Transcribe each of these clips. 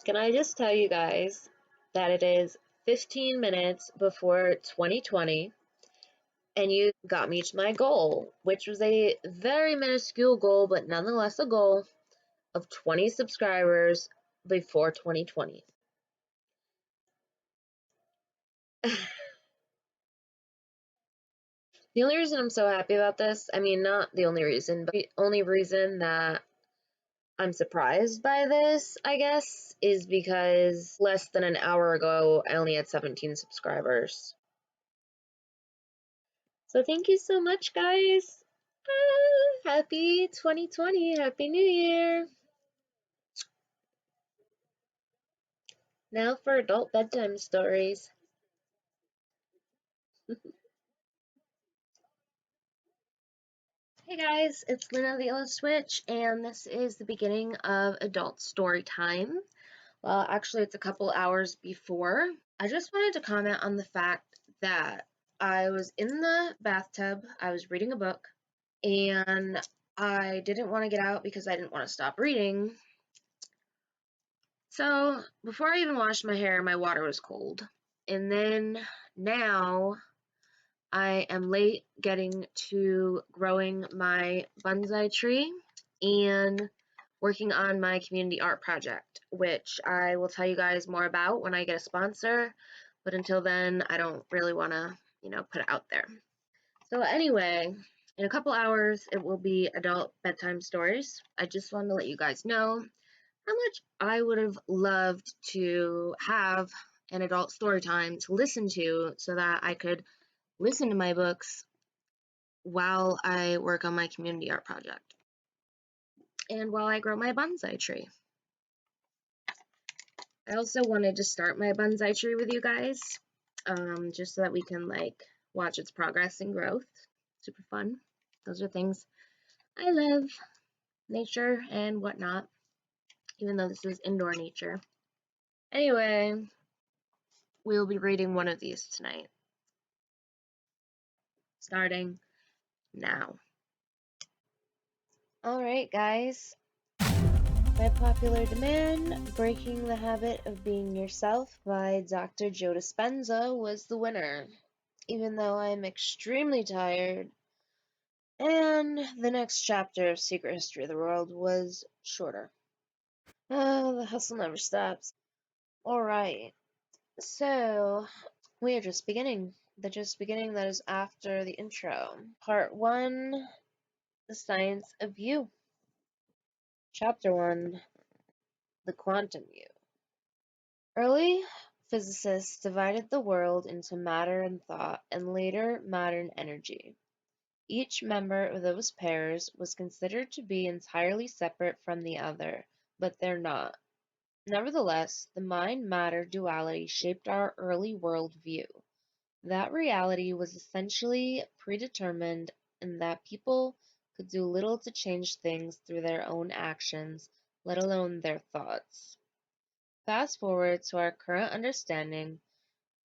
Can I just tell you guys that it is 15 minutes before 2020 and you got me to my goal, which was a very minuscule goal, but nonetheless a goal of 20 subscribers before 2020. The only reason I'm so happy about this, I mean, not the only reason, but the only reason that I'm surprised by this, I guess, is because less than an hour ago, I only had 17 subscribers. So thank you so much, guys. Happy 2020. Happy New Year. Now for adult bedtime stories. Hey guys, it's Luna the Yellow Switch, and this is the beginning of adult story time. Well, actually, it's a couple hours before. I just wanted to comment on the fact that I was in the bathtub, I was reading a book, and I didn't want to get out because I didn't want to stop reading. So, before I even washed my hair, my water was cold. And then now I am late getting to growing my bonsai tree and working on my community art project, which I will tell you guys more about when I get a sponsor. But until then, I don't really want to, put it out there. So anyway, in a couple hours, it will be adult bedtime stories. I just wanted to let you guys know how much I would have loved to have an adult story time to listen to so that I could listen to my books while I work on my community art project and while I grow my bonsai tree. I also wanted to start my bonsai tree with you guys, just so that we can watch its progress and growth. Super fun. Those are things I love, nature and whatnot, even though this is indoor nature. Anyway, we'll be reading one of these tonight, starting now. Alright, guys. By popular demand, Breaking the Habit of Being Yourself by Dr. Joe Dispenza was the winner, even though I'm extremely tired. And the next chapter of Secret History of the World was shorter. The hustle never stops. Alright, so we are just beginning. The just beginning that is after the intro. Part 1, The Science of You. Chapter 1, The Quantum You. Early physicists divided the world into matter and thought, and later matter and energy. Each member of those pairs was considered to be entirely separate from the other, but they're not. Nevertheless, the mind-matter duality shaped our early world view. That reality was essentially predetermined and that people could do little to change things through their own actions, let alone their thoughts. Fast forward to our current understanding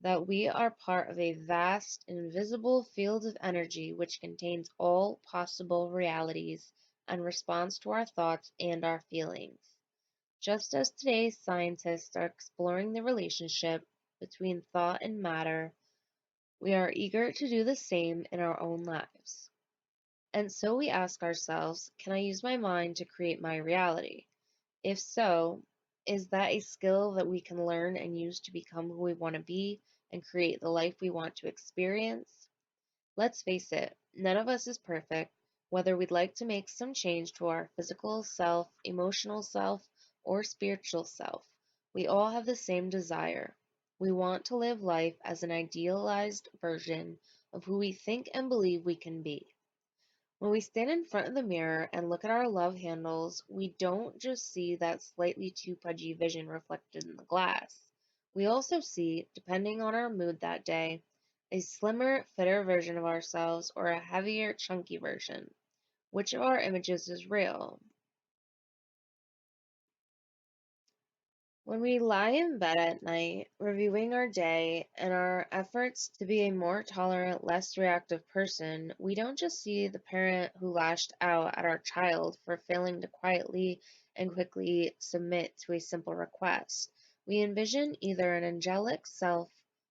that we are part of a vast, invisible field of energy which contains all possible realities and responds to our thoughts and our feelings. Just as today's scientists are exploring the relationship between thought and matter, we are eager to do the same in our own lives. And so we ask ourselves, can I use my mind to create my reality? If so, is that a skill that we can learn and use to become who we want to be and create the life we want to experience? Let's face it, none of us is perfect, whether we'd like to make some change to our physical self, emotional self, or spiritual self. We all have the same desire. We want to live life as an idealized version of who we think and believe we can be. When we stand in front of the mirror and look at our love handles, we don't just see that slightly too pudgy vision reflected in the glass. We also see, depending on our mood that day, a slimmer, fitter version of ourselves or a heavier, chunky version. Which of our images is real? When we lie in bed at night, reviewing our day and our efforts to be a more tolerant, less reactive person, we don't just see the parent who lashed out at our child for failing to quietly and quickly submit to a simple request. We envision either an angelic self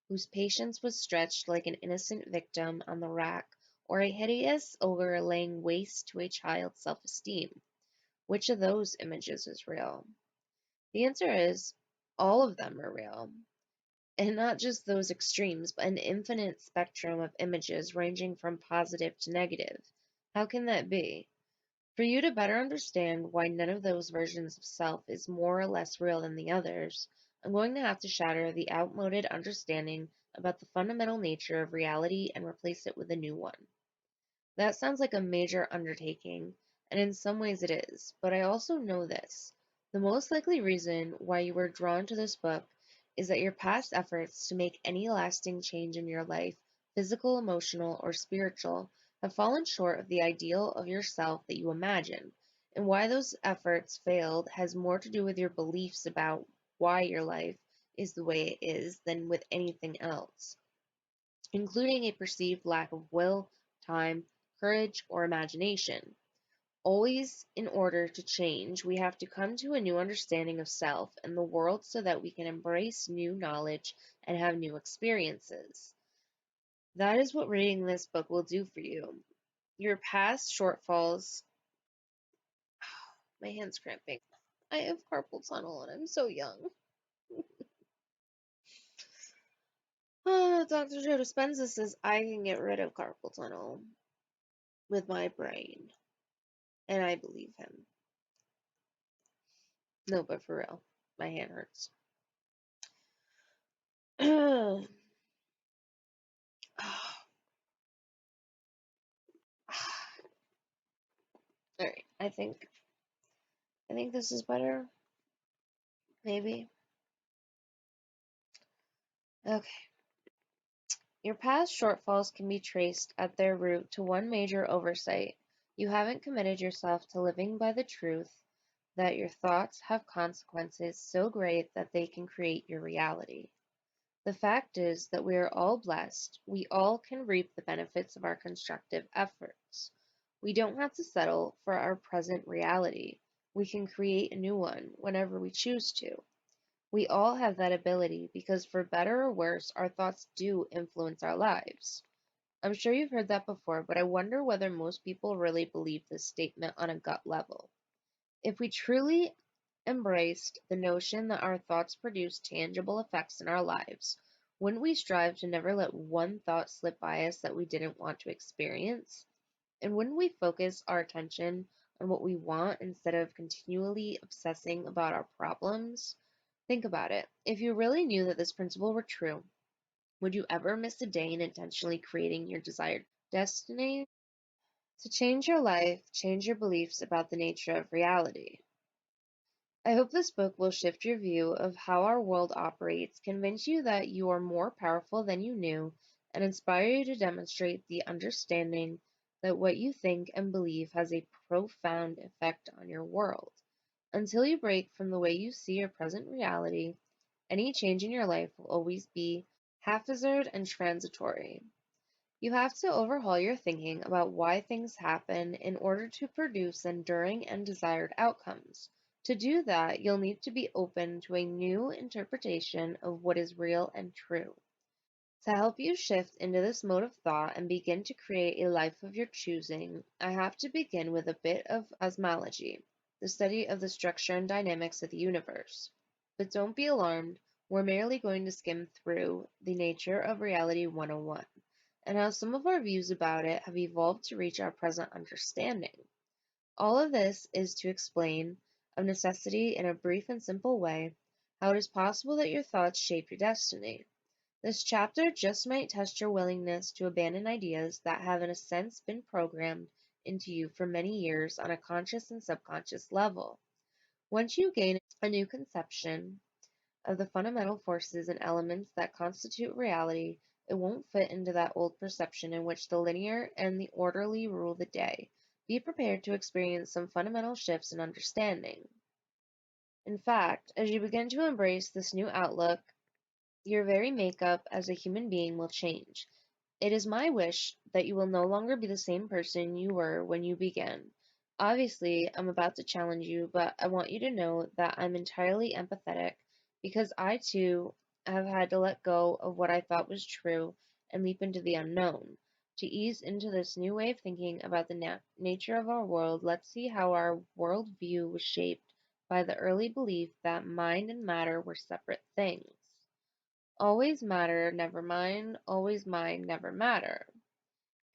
whose patience was stretched like an innocent victim on the rack, or a hideous ogre laying waste to a child's self esteem. Which of those images is real? The answer is all of them are real. And not just those extremes, but an infinite spectrum of images ranging from positive to negative. How can that be? For you to better understand why none of those versions of self is more or less real than the others, I'm going to have to shatter the outmoded understanding about the fundamental nature of reality and replace it with a new one. That sounds like a major undertaking, and in some ways it is, but I also know this. The most likely reason why you were drawn to this book is that your past efforts to make any lasting change in your life, physical, emotional, or spiritual, have fallen short of the ideal of yourself that you imagine. And why those efforts failed has more to do with your beliefs about why your life is the way it is than with anything else, including a perceived lack of will, time, courage, or imagination. Always, in order to change, we have to come to a new understanding of self and the world so that we can embrace new knowledge and have new experiences. That is what reading this book will do for you. Your past shortfalls. My hand's cramping. I have carpal tunnel and I'm so young. Dr. Joe Dispenza says I can get rid of carpal tunnel with my brain, and I believe him. No, but for real, my hand hurts. All right, I think this is better. Maybe. Okay. Your past shortfalls can be traced at their root to one major oversight. You haven't committed yourself to living by the truth that your thoughts have consequences so great that they can create your reality. The fact is that we are all blessed. We all can reap the benefits of our constructive efforts. We don't have to settle for our present reality. We can create a new one whenever we choose to. We all have that ability because, for better or worse, our thoughts do influence our lives. I'm sure you've heard that before, but I wonder whether most people really believe this statement on a gut level. If we truly embraced the notion that our thoughts produce tangible effects in our lives, wouldn't we strive to never let one thought slip by us that we didn't want to experience? And wouldn't we focus our attention on what we want instead of continually obsessing about our problems? Think about it. If you really knew that this principle were true, would you ever miss a day in intentionally creating your desired destiny? To change your life, change your beliefs about the nature of reality. I hope this book will shift your view of how our world operates, convince you that you are more powerful than you knew, and inspire you to demonstrate the understanding that what you think and believe has a profound effect on your world. Until you break from the way you see your present reality, any change in your life will always be haphazard and transitory. You have to overhaul your thinking about why things happen in order to produce enduring and desired outcomes. To do that, you'll need to be open to a new interpretation of what is real and true. To help you shift into this mode of thought and begin to create a life of your choosing, I have to begin with a bit of cosmology, the study of the structure and dynamics of the universe. But don't be alarmed, we're merely going to skim through the nature of reality 101 and how some of our views about it have evolved to reach our present understanding. All of this is to explain, of necessity in a brief and simple way, how it is possible that your thoughts shape your destiny. This chapter just might test your willingness to abandon ideas that have, in a sense, been programmed into you for many years on a conscious and subconscious level. Once you gain a new conception of the fundamental forces and elements that constitute reality, it won't fit into that old perception in which the linear and the orderly rule the day. Be prepared to experience some fundamental shifts in understanding. In fact, as you begin to embrace this new outlook, your very makeup as a human being will change. It is my wish that you will no longer be the same person you were when you began. Obviously, I'm about to challenge you, but I want you to know that I'm entirely empathetic because I too have had to let go of what I thought was true and leap into the unknown. To ease into this new way of thinking about the nature of our world, let's see how our worldview was shaped by the early belief that mind and matter were separate things. Always matter, never mind, always mind, never matter.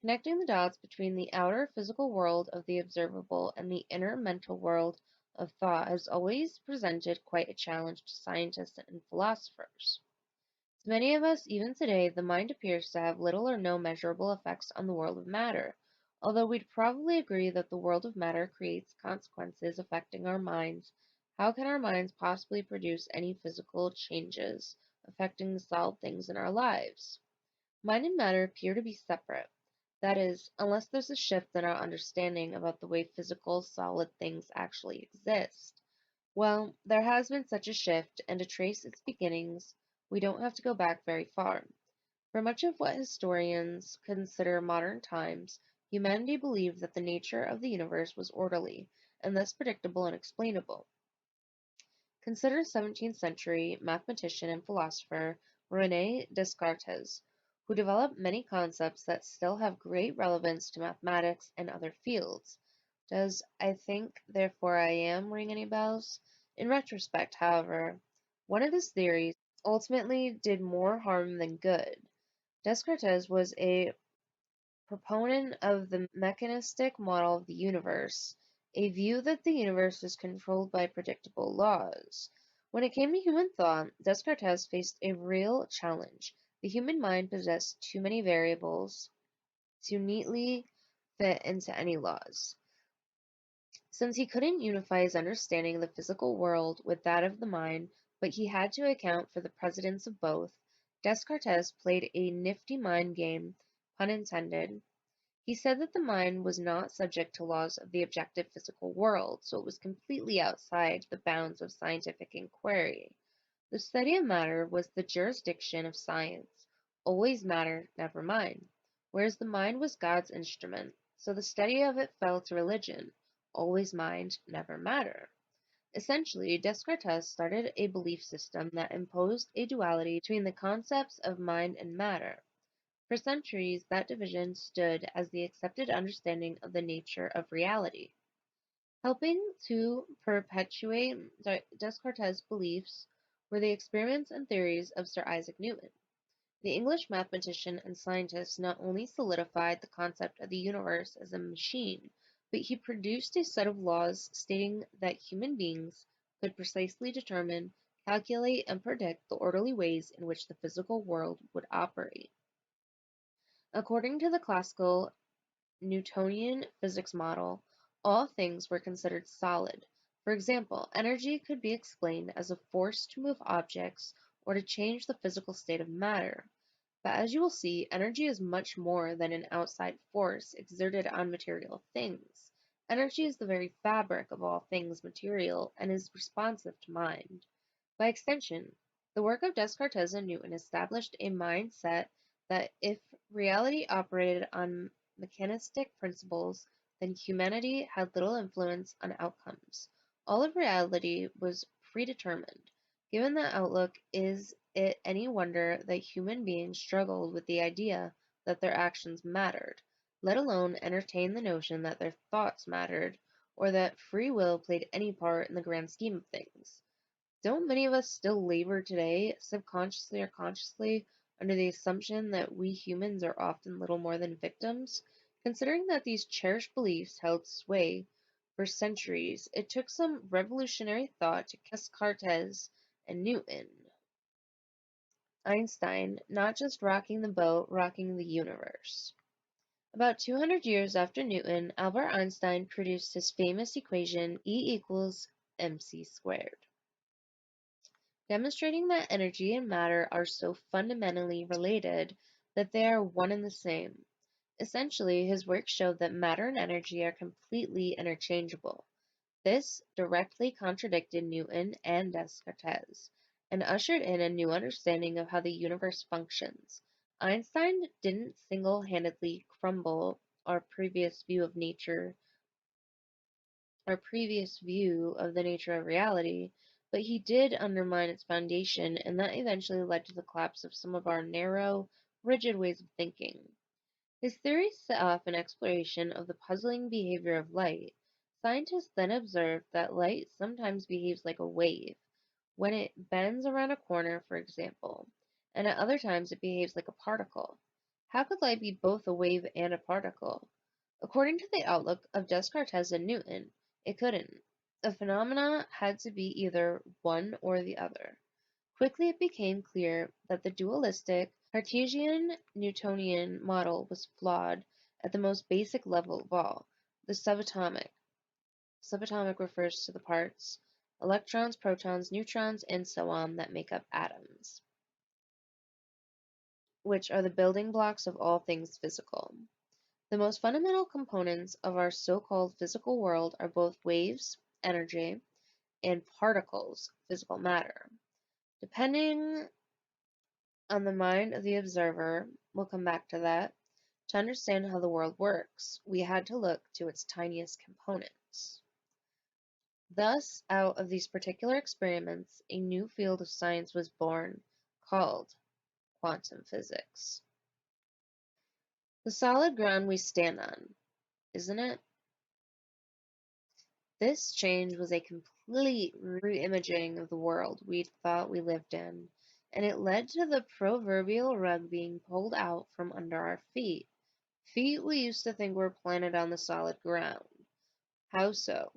Connecting the dots between the outer physical world of the observable and the inner mental world of thought has always presented quite a challenge to scientists and philosophers. To many of us, even today, the mind appears to have little or no measurable effects on the world of matter, although we'd probably agree that the world of matter creates consequences affecting our minds. How can our minds possibly produce any physical changes affecting the solid things in our lives? Mind and matter appear to be separate. That is, unless there's a shift in our understanding about the way physical, solid things actually exist. Well, there has been such a shift, and to trace its beginnings, we don't have to go back very far. For much of what historians consider modern times, humanity believed that the nature of the universe was orderly, and thus predictable and explainable. Consider 17th-century mathematician and philosopher René Descartes, who developed many concepts that still have great relevance to mathematics and other fields. Does "I think, therefore I am" ring any bells? In retrospect, however, one of his theories ultimately did more harm than good. Descartes was a proponent of the mechanistic model of the universe, a view that the universe is controlled by predictable laws. When it came to human thought, Descartes faced a real challenge. The human mind possessed too many variables to neatly fit into any laws. Since he couldn't unify his understanding of the physical world with that of the mind, but he had to account for the precedence of both, Descartes played a nifty mind game, pun intended. He said that the mind was not subject to laws of the objective physical world, so it was completely outside the bounds of scientific inquiry. The study of matter was the jurisdiction of science, always matter, never mind, whereas the mind was God's instrument, so the study of it fell to religion, always mind, never matter. Essentially, Descartes started a belief system that imposed a duality between the concepts of mind and matter. For centuries, that division stood as the accepted understanding of the nature of reality. Helping to perpetuate Descartes' beliefs were the experiments and theories of Sir Isaac Newton. The English mathematician and scientist not only solidified the concept of the universe as a machine, but he produced a set of laws stating that human beings could precisely determine, calculate, and predict the orderly ways in which the physical world would operate. According to the classical Newtonian physics model, all things were considered solid. For example, energy could be explained as a force to move objects or to change the physical state of matter. But as you will see, energy is much more than an outside force exerted on material things. Energy is the very fabric of all things material and is responsive to mind. By extension, the work of Descartes and Newton established a mindset that if reality operated on mechanistic principles, then humanity had little influence on outcomes. All of reality was predetermined. Given that outlook, is it any wonder that human beings struggled with the idea that their actions mattered, let alone entertain the notion that their thoughts mattered, or that free will played any part in the grand scheme of things? Don't many of us still labor today, subconsciously or consciously, under the assumption that we humans are often little more than victims? Considering that these cherished beliefs held sway for centuries, it took some revolutionary thought to Descartes and Newton. Einstein, not just rocking the boat, rocking the universe. About 200 years after Newton, Albert Einstein produced his famous equation E equals mc squared, demonstrating that energy and matter are so fundamentally related that they are one and the same. Essentially, his work showed that matter and energy are completely interchangeable. This directly contradicted Newton and Descartes, and ushered in a new understanding of how the universe functions. Einstein didn't single handedly crumble our previous view of nature our previous view of the nature of reality, but he did undermine its foundation, and that eventually led to the collapse of some of our narrow, rigid ways of thinking. His theories set off an exploration of the puzzling behavior of light. Scientists then observed that light sometimes behaves like a wave, when it bends around a corner, for example, and at other times it behaves like a particle. How could light be both a wave and a particle? According to the outlook of Descartes and Newton, it couldn't. A phenomena had to be either one or the other. Quickly it became clear that the dualistic Cartesian Newtonian model was flawed at the most basic level of all, the subatomic. Subatomic refers to the parts, electrons, protons, neutrons, and so on, that make up atoms, which are the building blocks of all things physical. The most fundamental components of our so-called physical world are both waves, energy, and particles, physical matter. Depending on the mind of the observer, we'll come back to that, to understand how the world works, we had to look to its tiniest components. Thus, out of these particular experiments, a new field of science was born, called quantum physics. The solid ground we stand on, isn't it? This change was a complete re-imaging of the world we thought we lived in, and it led to the proverbial rug being pulled out from under our feet. Feet we used to think were planted on the solid ground. How so?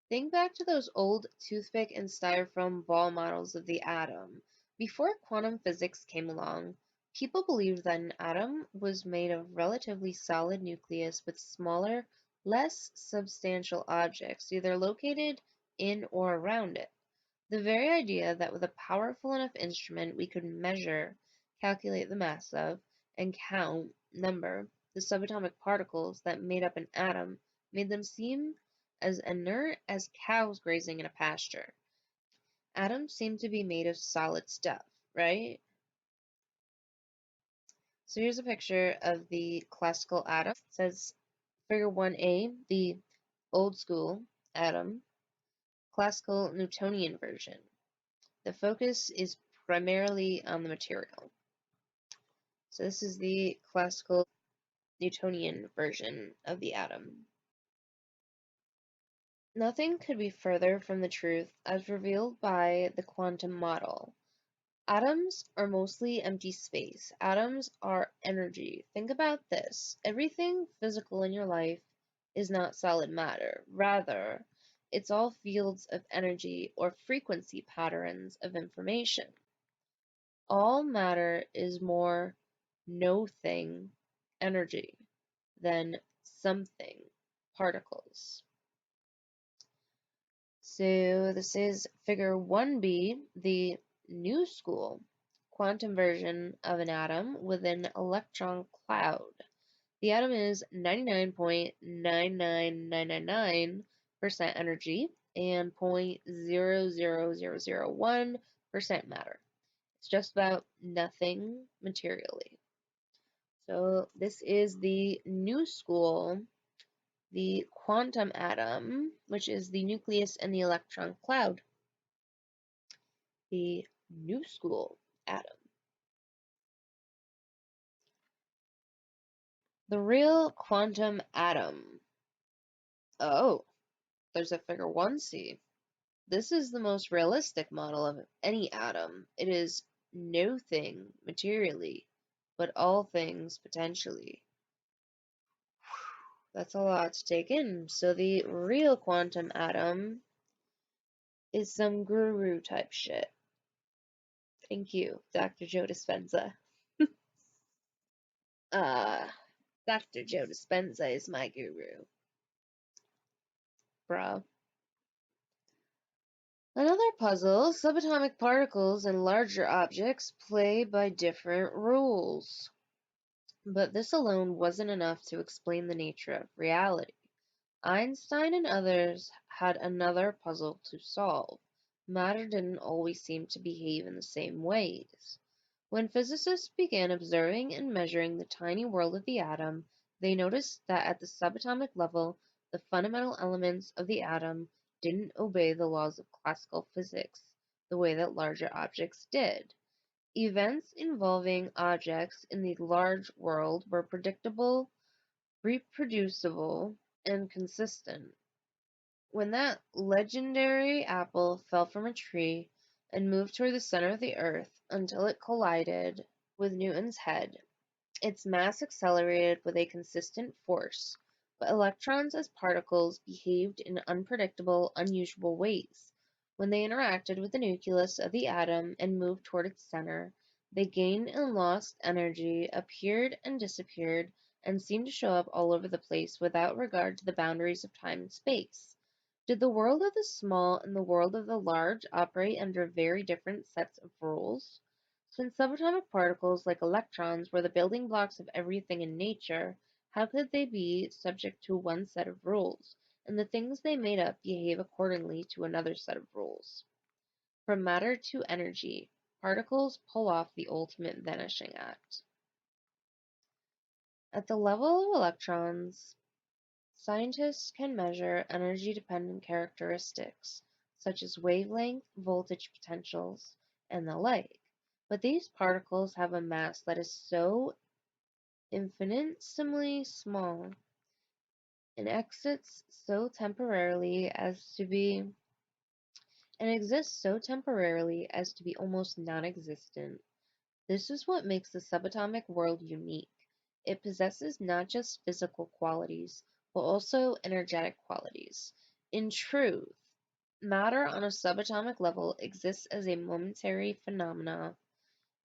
Think back to those old toothpick and styrofoam ball models of the atom. Before quantum physics came along, people believed that an atom was made of relatively solid nucleus with smaller, less substantial objects either located in or around it. The very idea that with a powerful enough instrument we could measure, calculate the mass of, and count, number, the subatomic particles that made up an atom made them seem as inert as cows grazing in a pasture. Atoms seem to be made of solid stuff, right? So here's a picture of the classical atom. It says figure 1a, the old school atom, classical Newtonian version. The focus is primarily on the material. So this is the classical Newtonian version of the atom. Nothing could be further from the truth as revealed by the quantum model. Atoms are mostly empty space. Atoms are energy. Think about this. Everything physical in your life is not solid matter. Rather, it's all fields of energy or frequency patterns of information. All matter is more no thing, energy, than something, particles. So this is figure 1b, the new school quantum version of an atom with an electron cloud. The atom is 99.99999% energy and 0.00001% matter. It's just about nothing materially. So this is the new school, the quantum atom, which is the nucleus and the electron cloud. The new school atom. The real quantum atom. Oh, there's a figure 1c. This is the most realistic model of any atom. It is no thing materially, but all things potentially. That's a lot to take in. So the real quantum atom is some guru type shit. Thank you, Dr. Joe Dispenza. Dr. Joe Dispenza is my guru. Bro. Another puzzle, subatomic particles and larger objects play by different rules. But this alone wasn't enough to explain the nature of reality. Einstein and others had another puzzle to solve. Matter didn't always seem to behave in the same ways. When physicists began observing and measuring the tiny world of the atom, they noticed that at the subatomic level, The fundamental elements of the atom didn't obey the laws of classical physics the way that larger objects did. Events involving objects in the large world were predictable, reproducible, and consistent. When that legendary apple fell from a tree and moved toward the center of the earth until it collided with Newton's head, its mass accelerated with a consistent force, but electrons as particles behaved in unpredictable, unusual ways. When they interacted with the nucleus of the atom and moved toward its center, they gained and lost energy, appeared and disappeared, and seemed to show up all over the place without regard to the boundaries of time and space. Did the world of the small and the world of the large operate under very different sets of rules? Since subatomic particles, like electrons, were the building blocks of everything in nature, how could they be subject to one set of rules, and the things they made up behave accordingly to another set of rules? From matter to energy, particles pull off the ultimate vanishing act. At the level of electrons, scientists can measure energy-dependent characteristics, such as wavelength, voltage potentials, and the like. But these particles have a mass that is so infinitesimally small and exists so temporarily as to be almost non-existent. This is what makes the subatomic world unique. It possesses not just physical qualities, but also energetic qualities. In truth, matter on a subatomic level exists as a momentary phenomena.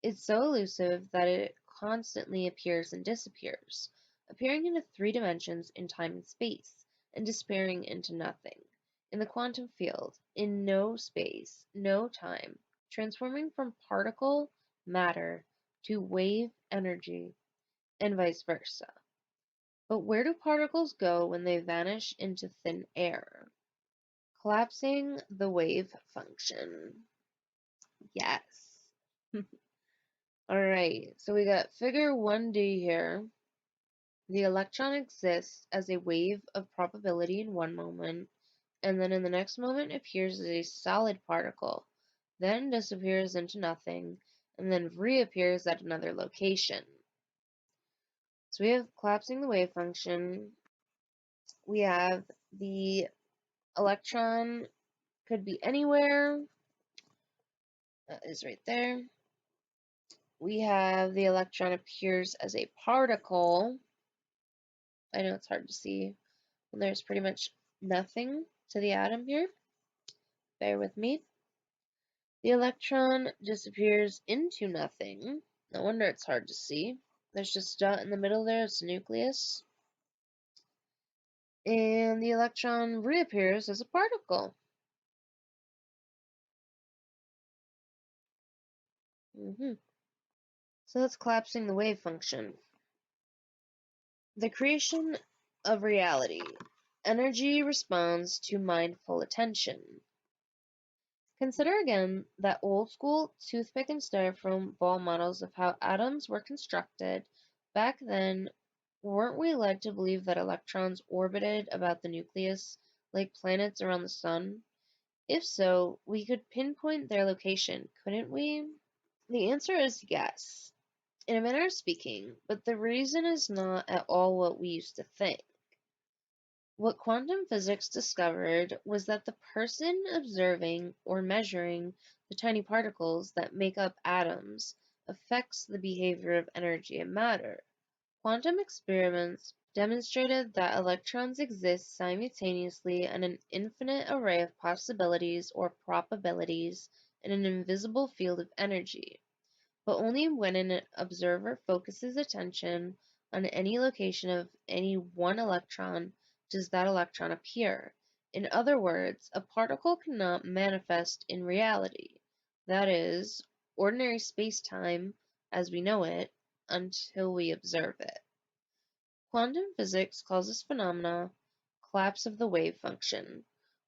It's so elusive that it constantly appears and disappears, appearing into three dimensions in time and space, and disappearing into nothing. In the quantum field, in no space, no time, transforming from particle, matter, to wave, energy, and vice versa. But where do particles go when they vanish into thin air? Collapsing the wave function. Yes. Alright, so we got figure 1D here. The electron exists as a wave of probability in one moment, and then in the next moment appears as a solid particle, then disappears into nothing, and then reappears at another location. So we have collapsing the wave function. We have the electron could be anywhere. That is right there. We have the electron appears as a particle. I know it's hard to see when there's pretty much nothing to the atom here. Bear with me. The electron disappears into nothing. No wonder it's hard to see. There's just a dot in the middle there, it's the nucleus. And the electron reappears as a particle. So that's collapsing the wave function. The creation of reality. Energy responds to mindful attention. Consider again that old school toothpick and styrofoam ball models of how atoms were constructed. Back then, weren't we led to believe that electrons orbited about the nucleus like planets around the sun? If so, we could pinpoint their location, couldn't we? The answer is yes, in a manner of speaking, but the reason is not at all what we used to think. What quantum physics discovered was that the person observing or measuring the tiny particles that make up atoms affects the behavior of energy and matter. Quantum experiments demonstrated that electrons exist simultaneously in an infinite array of possibilities or probabilities in an invisible field of energy, but only when an observer focuses attention on any location of any one electron does that electron appear. In other words, a particle cannot manifest in reality, that is, ordinary space-time as we know it, until we observe it. Quantum physics calls this phenomena collapse of the wave function,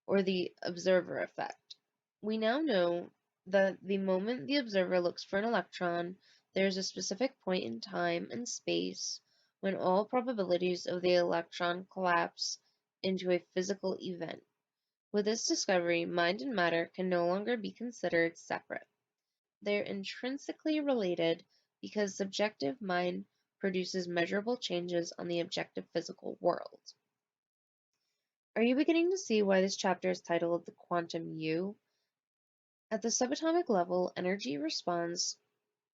or the observer effect. We now know that the moment the observer looks for an electron, there is a specific point in time and space when all probabilities of the electron collapse into a physical event. With this discovery, mind and matter can no longer be considered separate. They're intrinsically related because subjective mind produces measurable changes on the objective physical world. Are you beginning to see why this chapter is titled The Quantum You? At the subatomic level, energy responds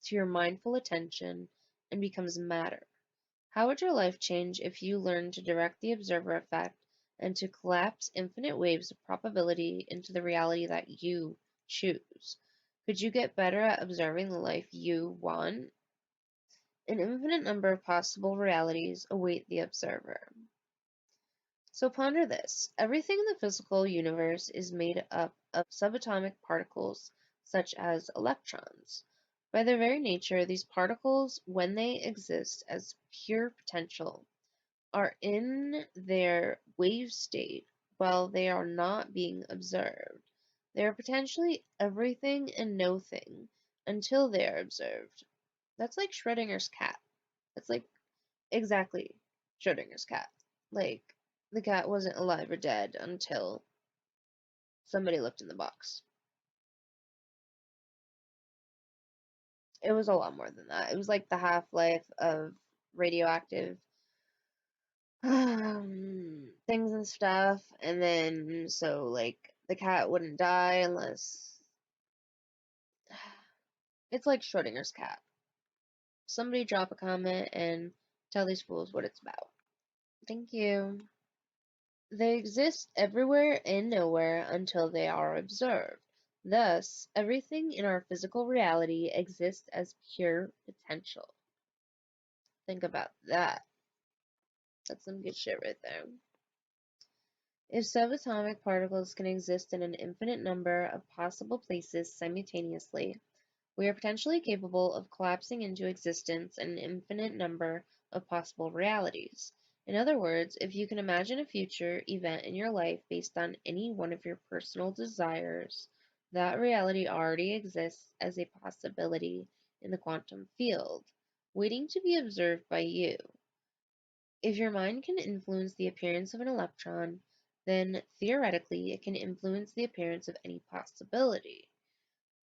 to your mindful attention and becomes matter. How would your life change if you learned to direct the observer effect and to collapse infinite waves of probability into the reality that you choose? Could you get better at observing the life you want? An infinite number of possible realities await the observer. So ponder this. Everything in the physical universe is made up of subatomic particles, such as electrons. By their very nature, these particles, when they exist as pure potential, are in their wave state while they are not being observed. They are potentially everything and nothing until they are observed. That's like Schrodinger's cat. That's like exactly Schrodinger's cat. Like, the cat wasn't alive or dead until somebody looked in the box. It was a lot more than that. It was like the half-life of radioactive things and stuff, and then so like the cat wouldn't die unless it's like Schrodinger's cat. Somebody drop a comment and tell these fools what it's about. Thank you. They exist everywhere and nowhere until they are observed. Thus, everything in our physical reality exists as pure potential. Think about that. That's some good shit right there. If subatomic particles can exist in an infinite number of possible places simultaneously, we are potentially capable of collapsing into existence an infinite number of possible realities. In other words, if you can imagine a future event in your life based on any one of your personal desires, that reality already exists as a possibility in the quantum field, waiting to be observed by you. If your mind can influence the appearance of an electron, then theoretically it can influence the appearance of any possibility.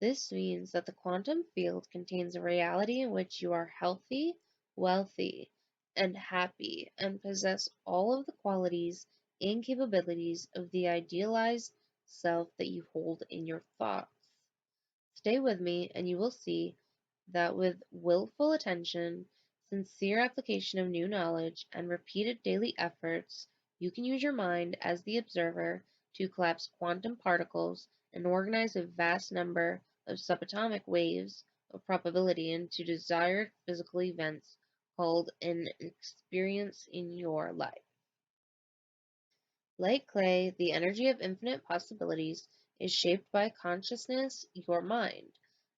This means that the quantum field contains a reality in which you are healthy, wealthy, and happy, and possess all of the qualities and capabilities of the idealized self that you hold in your thoughts. Stay with me, and you will see that with willful attention, sincere application of new knowledge, and repeated daily efforts, you can use your mind as the observer to collapse quantum particles and organize a vast number of subatomic waves of probability into desired physical events called an experience in your life. Like clay, the energy of infinite possibilities is shaped by consciousness, your mind.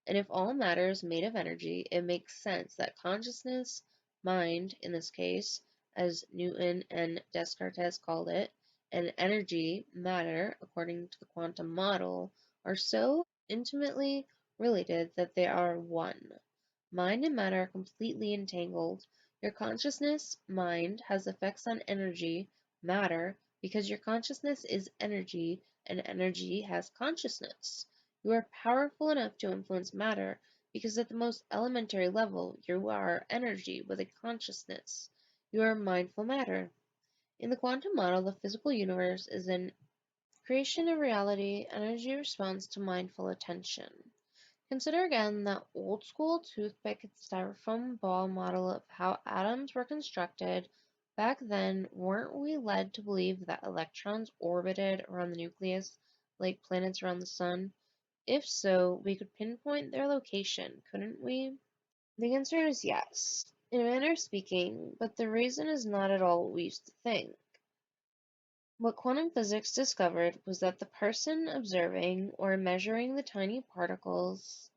And if all matter is made of energy, it makes sense that consciousness, mind, in this case, as Newton and Descartes called it, and energy, matter, according to the quantum model, are so intimately related that they are one. Mind and matter are completely entangled. Your consciousness, mind, has effects on energy, matter, because your consciousness is energy and energy has consciousness. You are powerful enough to influence matter because at the most elementary level, you are energy with a consciousness. You are mindful matter. In the quantum model, the physical universe is an creation of reality. Energy responds to mindful attention. Consider again that old-school toothpick and styrofoam ball model of how atoms were constructed. Back then, weren't we led to believe that electrons orbited around the nucleus like planets around the sun? If so, we could pinpoint their location, couldn't we? The answer is yes, in a manner of speaking, but the reason is not at all what we used to think. What quantum physics discovered was that the person observing or measuring the tiny particles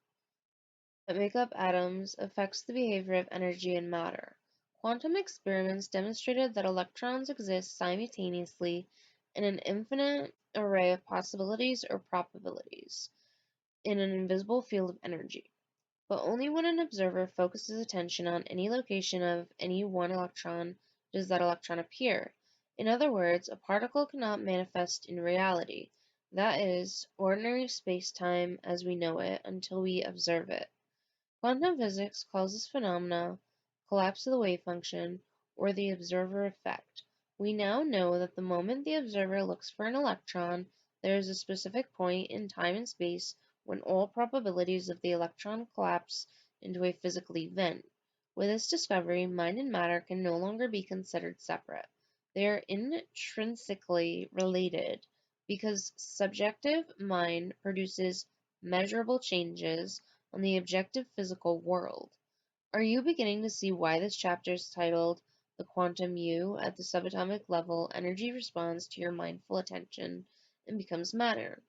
that make up atoms affects the behavior of energy and matter. Quantum experiments demonstrated that electrons exist simultaneously in an infinite array of possibilities or probabilities in an invisible field of energy. But only when an observer focuses attention on any location of any one electron does that electron appear. In other words, a particle cannot manifest in reality, that is, ordinary space-time as we know it, until we observe it. Quantum physics calls this phenomena collapse of the wave function, or the observer effect. We now know that the moment the observer looks for an electron, there is a specific point in time and space when all probabilities of the electron collapse into a physical event. With this discovery, mind and matter can no longer be considered separate. They are intrinsically related because subjective mind produces measurable changes on the objective physical world. Are you beginning to see why this chapter is titled "The Quantum You"? At the subatomic level, energy responds to your mindful attention and becomes matter.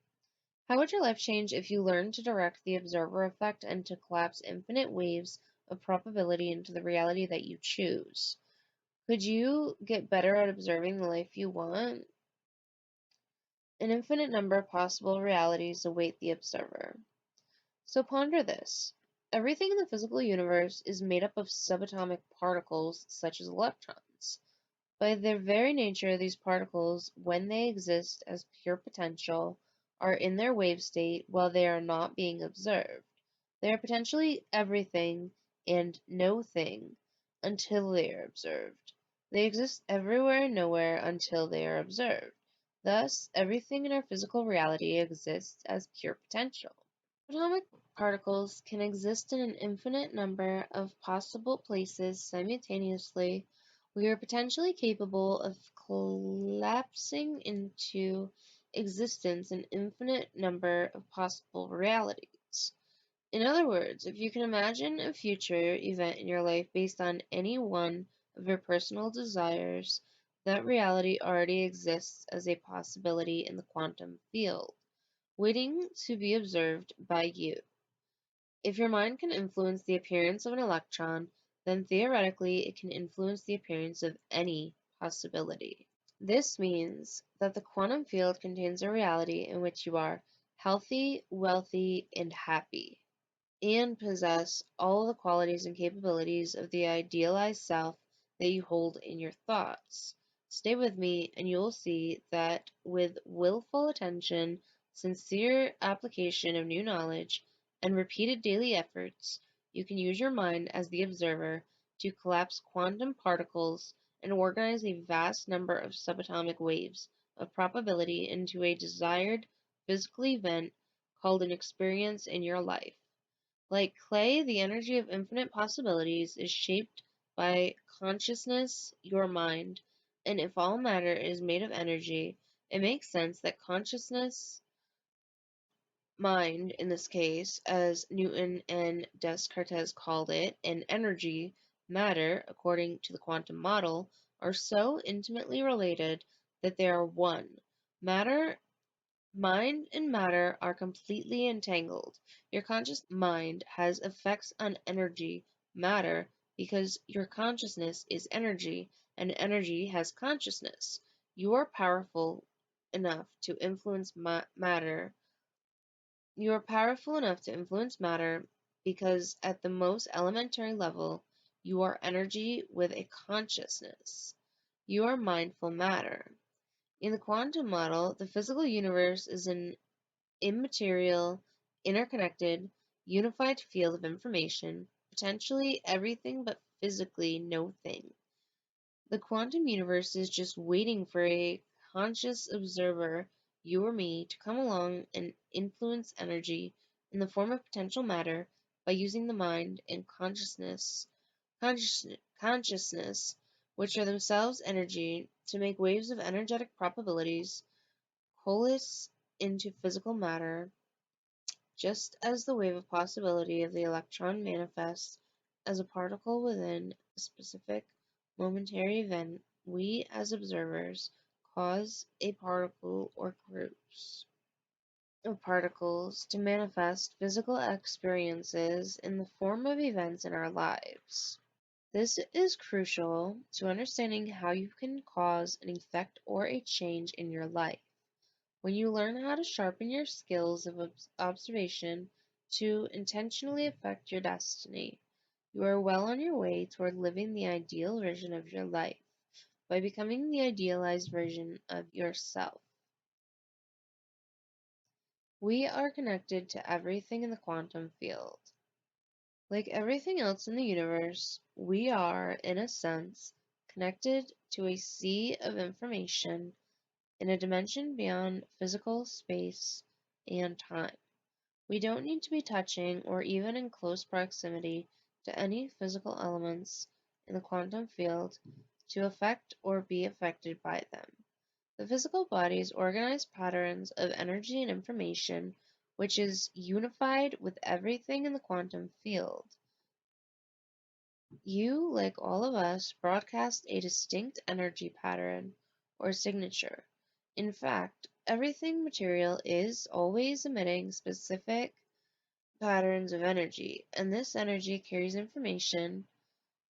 How would your life change if you learned to direct the observer effect and to collapse infinite waves of probability into the reality that you choose? Could you get better at observing the life you want? An infinite number of possible realities await the observer. So ponder this. Everything in the physical universe is made up of subatomic particles such as electrons. By their very nature, these particles, when they exist as pure potential, are in their wave state while they are not being observed. They are potentially everything and no thing until they are observed. They exist everywhere and nowhere until they are observed. Thus, everything in our physical reality exists as pure potential. Atomic particles can exist in an infinite number of possible places simultaneously. We are potentially capable of collapsing into existence an infinite number of possible realities. In other words, if you can imagine a future event in your life based on any one of your personal desires, that reality already exists as a possibility in the quantum field, waiting to be observed by you. If your mind can influence the appearance of an electron, then theoretically it can influence the appearance of any possibility. This means that the quantum field contains a reality in which you are healthy, wealthy, and happy, and possess all the qualities and capabilities of the idealized self that you hold in your thoughts. Stay with me, and you'll see that with willful attention, sincere application of new knowledge, and repeated daily efforts, you can use your mind as the observer to collapse quantum particles and organize a vast number of subatomic waves of probability into a desired physical event called an experience in your life. Like clay, the energy of infinite possibilities is shaped by consciousness, your mind, and if all matter is made of energy, it makes sense that consciousness, mind in this case, as Newton and Descartes called it, and energy, matter, according to the quantum model, are so intimately related that they are one. Matter Mind and matter are completely entangled. Your conscious mind has effects on energy, matter, because your consciousness is energy, and energy has consciousness. You are powerful enough to influence matter. You are powerful enough to influence matter because at the most elementary level, you are energy with a consciousness. You are mindful matter. In the quantum model, the physical universe is an immaterial, interconnected, unified field of information, potentially everything but physically no thing. The quantum universe is just waiting for a conscious observer, you or me, to come along and influence energy in the form of potential matter by using the mind and consciousness, which are themselves energy, to make waves of energetic probabilities coalesce into physical matter, just as the wave of possibility of the electron manifests as a particle within a specific momentary event, we as observers cause a particle or groups of particles to manifest physical experiences in the form of events in our lives. This is crucial to understanding how you can cause an effect or a change in your life. When you learn how to sharpen your skills of observation to intentionally affect your destiny, you are well on your way toward living the ideal version of your life. by becoming the idealized version of yourself. We are connected to everything in the quantum field. Like everything else in the universe, we are, in a sense, connected to a sea of information in a dimension beyond physical space and time. We don't need to be touching or even in close proximity to any physical elements in the quantum field to affect or be affected by them. The physical body's organized patterns of energy and information, which is unified with everything in the quantum field. You, like all of us, broadcast a distinct energy pattern or signature. In fact, everything material is always emitting specific patterns of energy, and this energy carries information.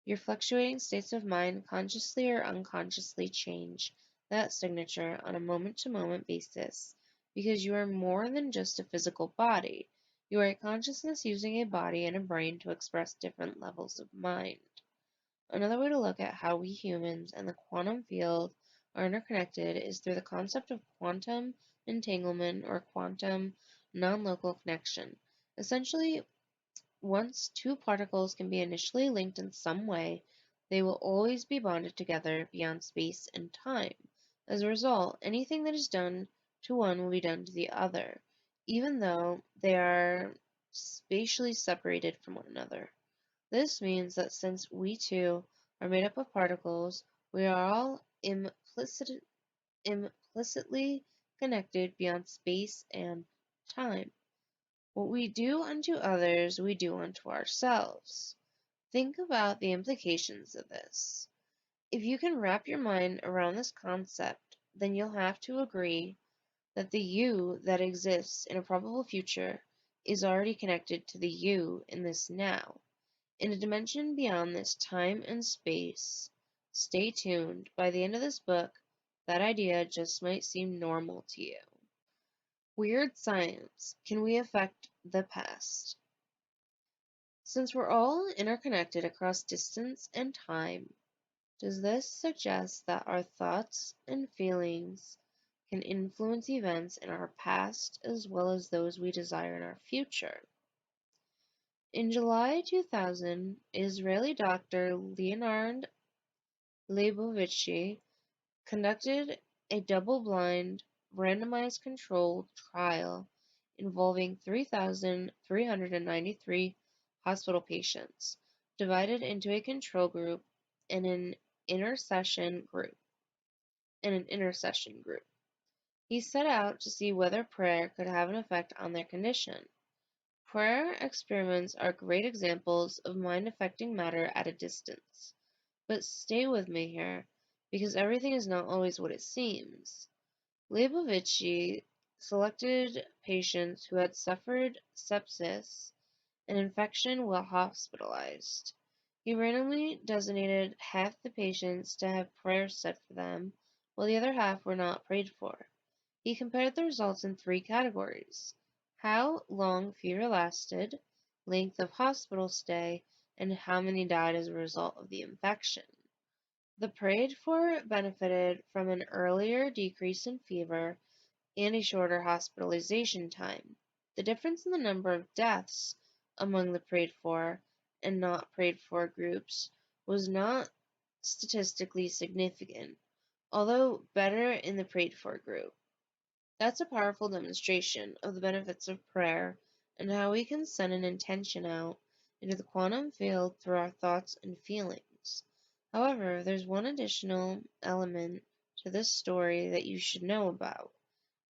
Your fluctuating states of mind consciously or unconsciously change that signature on a moment to moment basis because you are more than just a physical body. You are a consciousness using a body and a brain to express different levels of mind. Another way to look at how we humans and the quantum field are interconnected is through the concept of quantum entanglement or quantum non-local connection. Essentially, once two particles can be initially linked in some way, they will always be bonded together beyond space and time. As a result, anything that is done to one will be done to the other, even though they are spatially separated from one another. This means that since we too are made up of particles, we are all implicitly connected beyond space and time. What we do unto others, we do unto ourselves. Think about the implications of this. If you can wrap your mind around this concept, then you'll have to agree that the you that exists in a probable future is already connected to the you in this now, in a dimension beyond this time and space. Stay tuned. By the end of this book, that idea just might seem normal to you. Weird science. Can we affect the past? Since we're all interconnected across distance and time, does this suggest that our thoughts and feelings can influence events in our past as well as those we desire in our future? In July 2000, Israeli doctor Leonard Leibovitch conducted a double-blind, randomized controlled trial involving 3,393 hospital patients, divided into a control group and an intercession group. He set out to see whether prayer could have an effect on their condition. Prayer experiments are great examples of mind affecting matter at a distance. But stay with me here, because everything is not always what it seems. Leibovitch selected patients who had suffered sepsis, an infection while hospitalized. He randomly designated half the patients to have prayers said for them, while the other half were not prayed for. He compared the results in three categories: how long fever lasted, length of hospital stay, and how many died as a result of the infection. The prayed for benefited from an earlier decrease in fever and a shorter hospitalization time. The difference in the number of deaths among the prayed for and not prayed for groups was not statistically significant, although better in the prayed for group. That's a powerful demonstration of the benefits of prayer and how we can send an intention out into the quantum field through our thoughts and feelings. However, there's one additional element to this story that you should know about.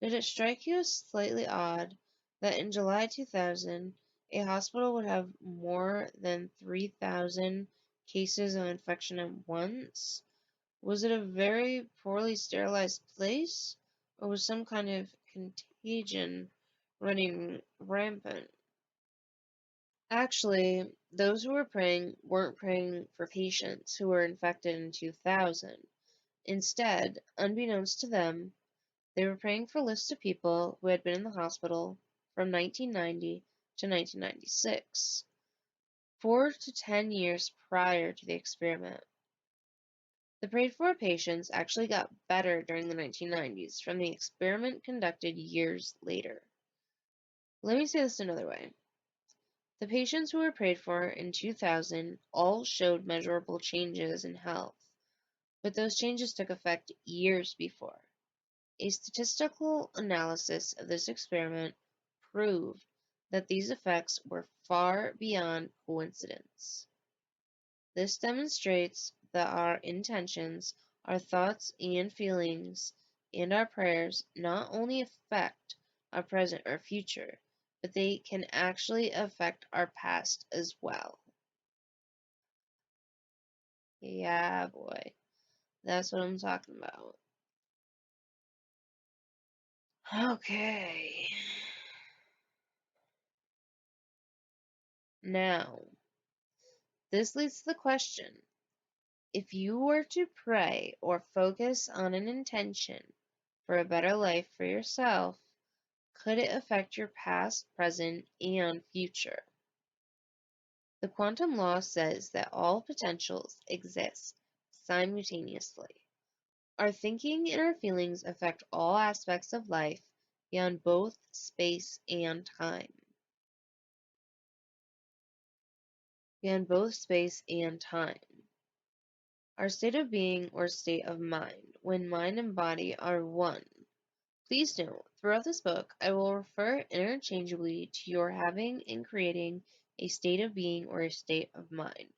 Did it strike you as slightly odd that in July 2000, a hospital would have more than 3,000 cases of infection at once? Was it a very poorly sterilized place, or was some kind of contagion running rampant? Actually, those who were praying weren't praying for patients who were infected in 2000. Instead, unbeknownst to them, they were praying for lists of people who had been in the hospital from 1990 to 1996, 4 to 10 years prior to the experiment. The prayed for patients actually got better during the 1990s from the experiment conducted years later. Let me say this another way. The patients who were prayed for in 2000 all showed measurable changes in health, but those changes took effect years before. A statistical analysis of this experiment proved that these effects were far beyond coincidence. This demonstrates that our intentions, our thoughts and feelings, and our prayers not only affect our present or future, but they can actually affect our past as well. Yeah, boy. That's what I'm talking about. Okay. Now, this leads to the question, if you were to pray or focus on an intention for a better life for yourself, could it affect your past, present, and future? The quantum law says that all potentials exist simultaneously. Our thinking and our feelings affect all aspects of life beyond both space and time. Beyond both space and time. Our state of being or state of mind, when mind and body are one. Please note, throughout this book, I will refer interchangeably to your having and creating a state of being or a state of mind.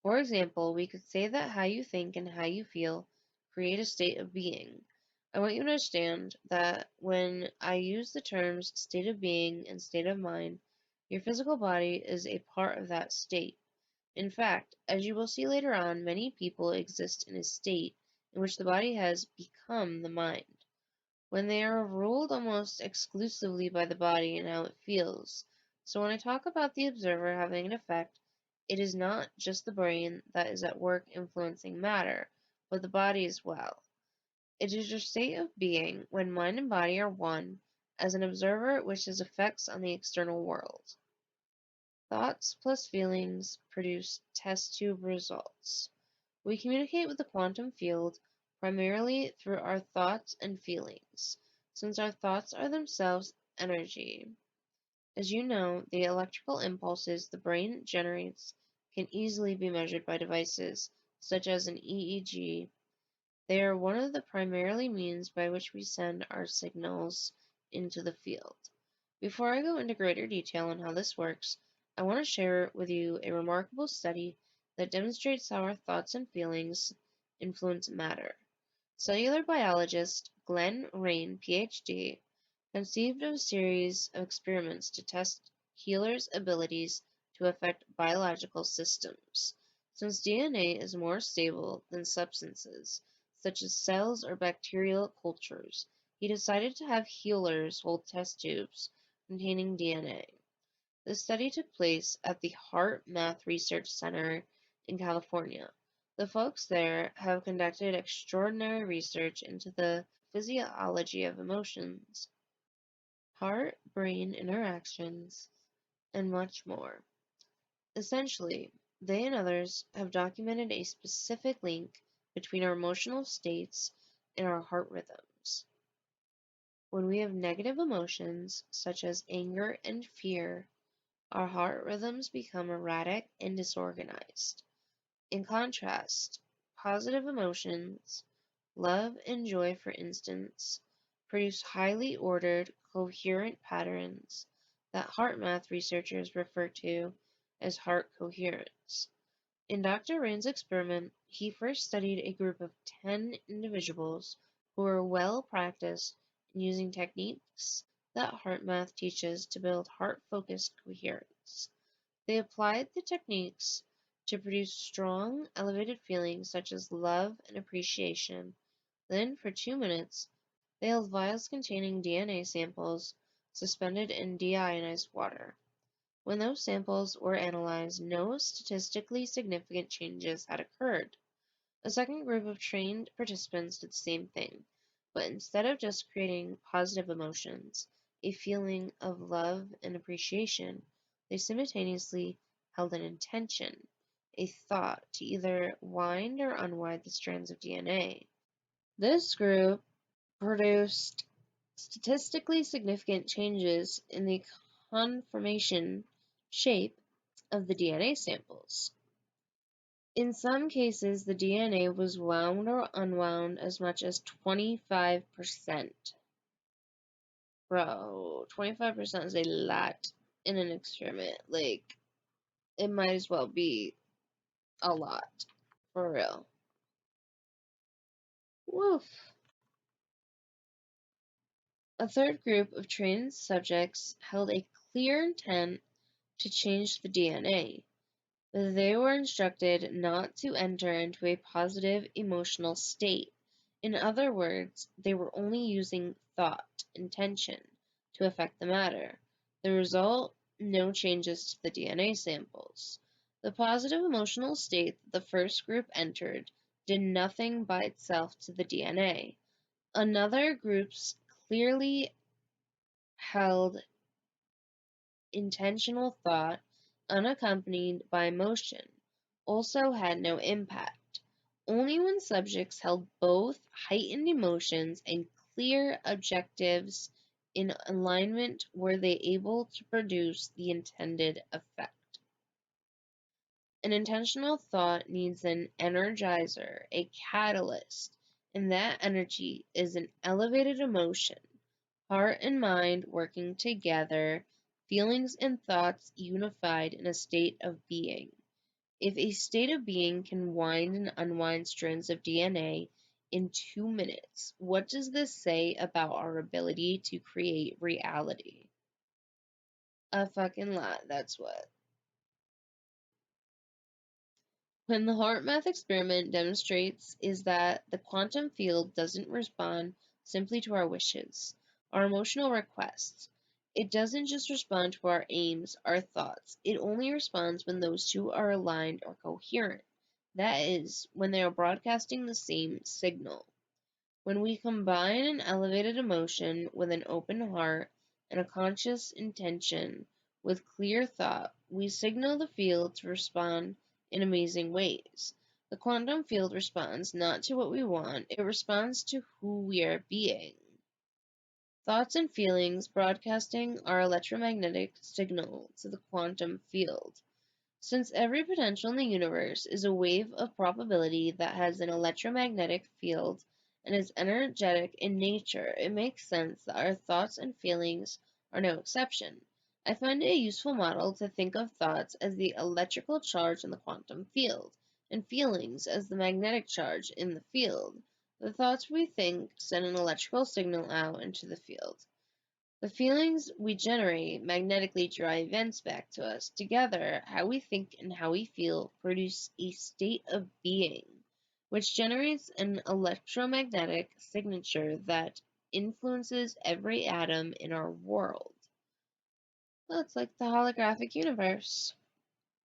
For example, we could say that how you think and how you feel create a state of being. I want you to understand that when I use the terms state of being and state of mind, your physical body is a part of that state. In fact, as you will see later on, many people exist in a state in which the body has become the mind, when they are ruled almost exclusively by the body and how it feels. So when I talk about the observer having an effect, it is not just the brain that is at work influencing matter, but the body as well. It is your state of being when mind and body are one, as an observer which has effects on the external world. Thoughts plus feelings produce test tube results. We communicate with the quantum field primarily through our thoughts and feelings, since our thoughts are themselves energy. As you know, the electrical impulses the brain generates can easily be measured by devices such as an EEG. They are one of the primarily means by which we send our signals into the field. Before I go into greater detail on how this works, I want to share with you a remarkable study that demonstrates how our thoughts and feelings influence matter. Cellular biologist Glenn Rain, PhD, conceived of a series of experiments to test healers' abilities to affect biological systems. Since DNA is more stable than substances, such as cells or bacterial cultures, he decided to have healers hold test tubes containing DNA. The study took place at the Heart Math Research Center in California. The folks there have conducted extraordinary research into the physiology of emotions, heart-brain interactions, and much more. Essentially, they and others have documented a specific link between our emotional states and our heart rhythms. When we have negative emotions, such as anger and fear, our heart rhythms become erratic and disorganized. In contrast, positive emotions, love and joy for instance, produce highly ordered, coherent patterns that heart math researchers refer to as heart coherence. In Dr. Rain's experiment, he first studied a group of 10 individuals who were well practiced in using techniques that heart math teaches to build heart-focused coherence. They applied the techniques to produce strong, elevated feelings such as love and appreciation. Then, for 2 minutes, they held vials containing DNA samples suspended in deionized water. When those samples were analyzed, no statistically significant changes had occurred. A second group of trained participants did the same thing, but instead of just creating positive emotions, a feeling of love and appreciation, they simultaneously held an intention a thought to either wind or unwind the strands of DNA. This group produced statistically significant changes in the conformation shape of the DNA samples. In some cases, the DNA was wound or unwound as much as 25%. Bro, 25% is a lot in an experiment. Like, it might as well be a lot. For real. Woof. A third group of trained subjects held a clear intent to change the DNA. They were instructed not to enter into a positive emotional state. In other words, they were only using thought, intention, to affect the matter. The result? No changes to the DNA samples. The positive emotional state that the first group entered did nothing by itself to the DNA. Another group's clearly held intentional thought, unaccompanied by emotion, also had no impact. Only when subjects held both heightened emotions and clear objectives in alignment were they able to produce the intended effect. An intentional thought needs an energizer, a catalyst, and that energy is an elevated emotion. Heart and mind working together, feelings and thoughts unified in a state of being. If a state of being can wind and unwind strands of DNA in 2 minutes, what does this say about our ability to create reality? A fucking lot, that's what. When the HeartMath experiment demonstrates is that the quantum field doesn't respond simply to our wishes, our emotional requests. It doesn't just respond to our aims, our thoughts. It only responds when those two are aligned or coherent. That is, when they are broadcasting the same signal. When we combine an elevated emotion with an open heart and a conscious intention with clear thought, we signal the field to respond in amazing ways. The quantum field responds not to what we want, it responds to who we are being. Thoughts and feelings broadcasting our electromagnetic signal to the quantum field. Since every potential in the universe is a wave of probability that has an electromagnetic field and is energetic in nature, it makes sense that our thoughts and feelings are no exception. I find it a useful model to think of thoughts as the electrical charge in the quantum field, and feelings as the magnetic charge in the field. The thoughts we think send an electrical signal out into the field. The feelings we generate magnetically draw events back to us. Together, how we think and how we feel produce a state of being, which generates an electromagnetic signature that influences every atom in our world. Well, it's like the holographic universe.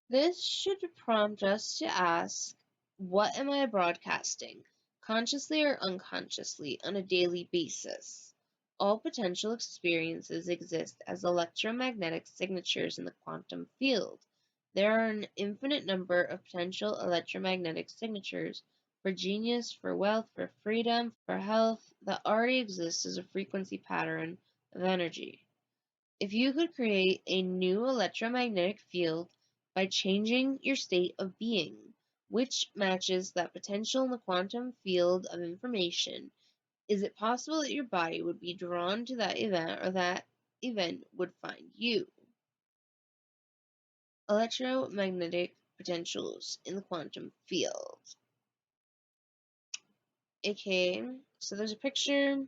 This should prompt us to ask, what am I broadcasting, consciously or unconsciously, on a daily basis? All potential experiences exist as electromagnetic signatures in the quantum field. There are an infinite number of potential electromagnetic signatures for genius, for wealth, for freedom, for health that already exist as a frequency pattern of energy. If you could create a new electromagnetic field by changing your state of being, which matches that potential in the quantum field of information, is it possible that your body would be drawn to that event or that event would find you? Electromagnetic potentials in the quantum field. Okay, so there's a picture.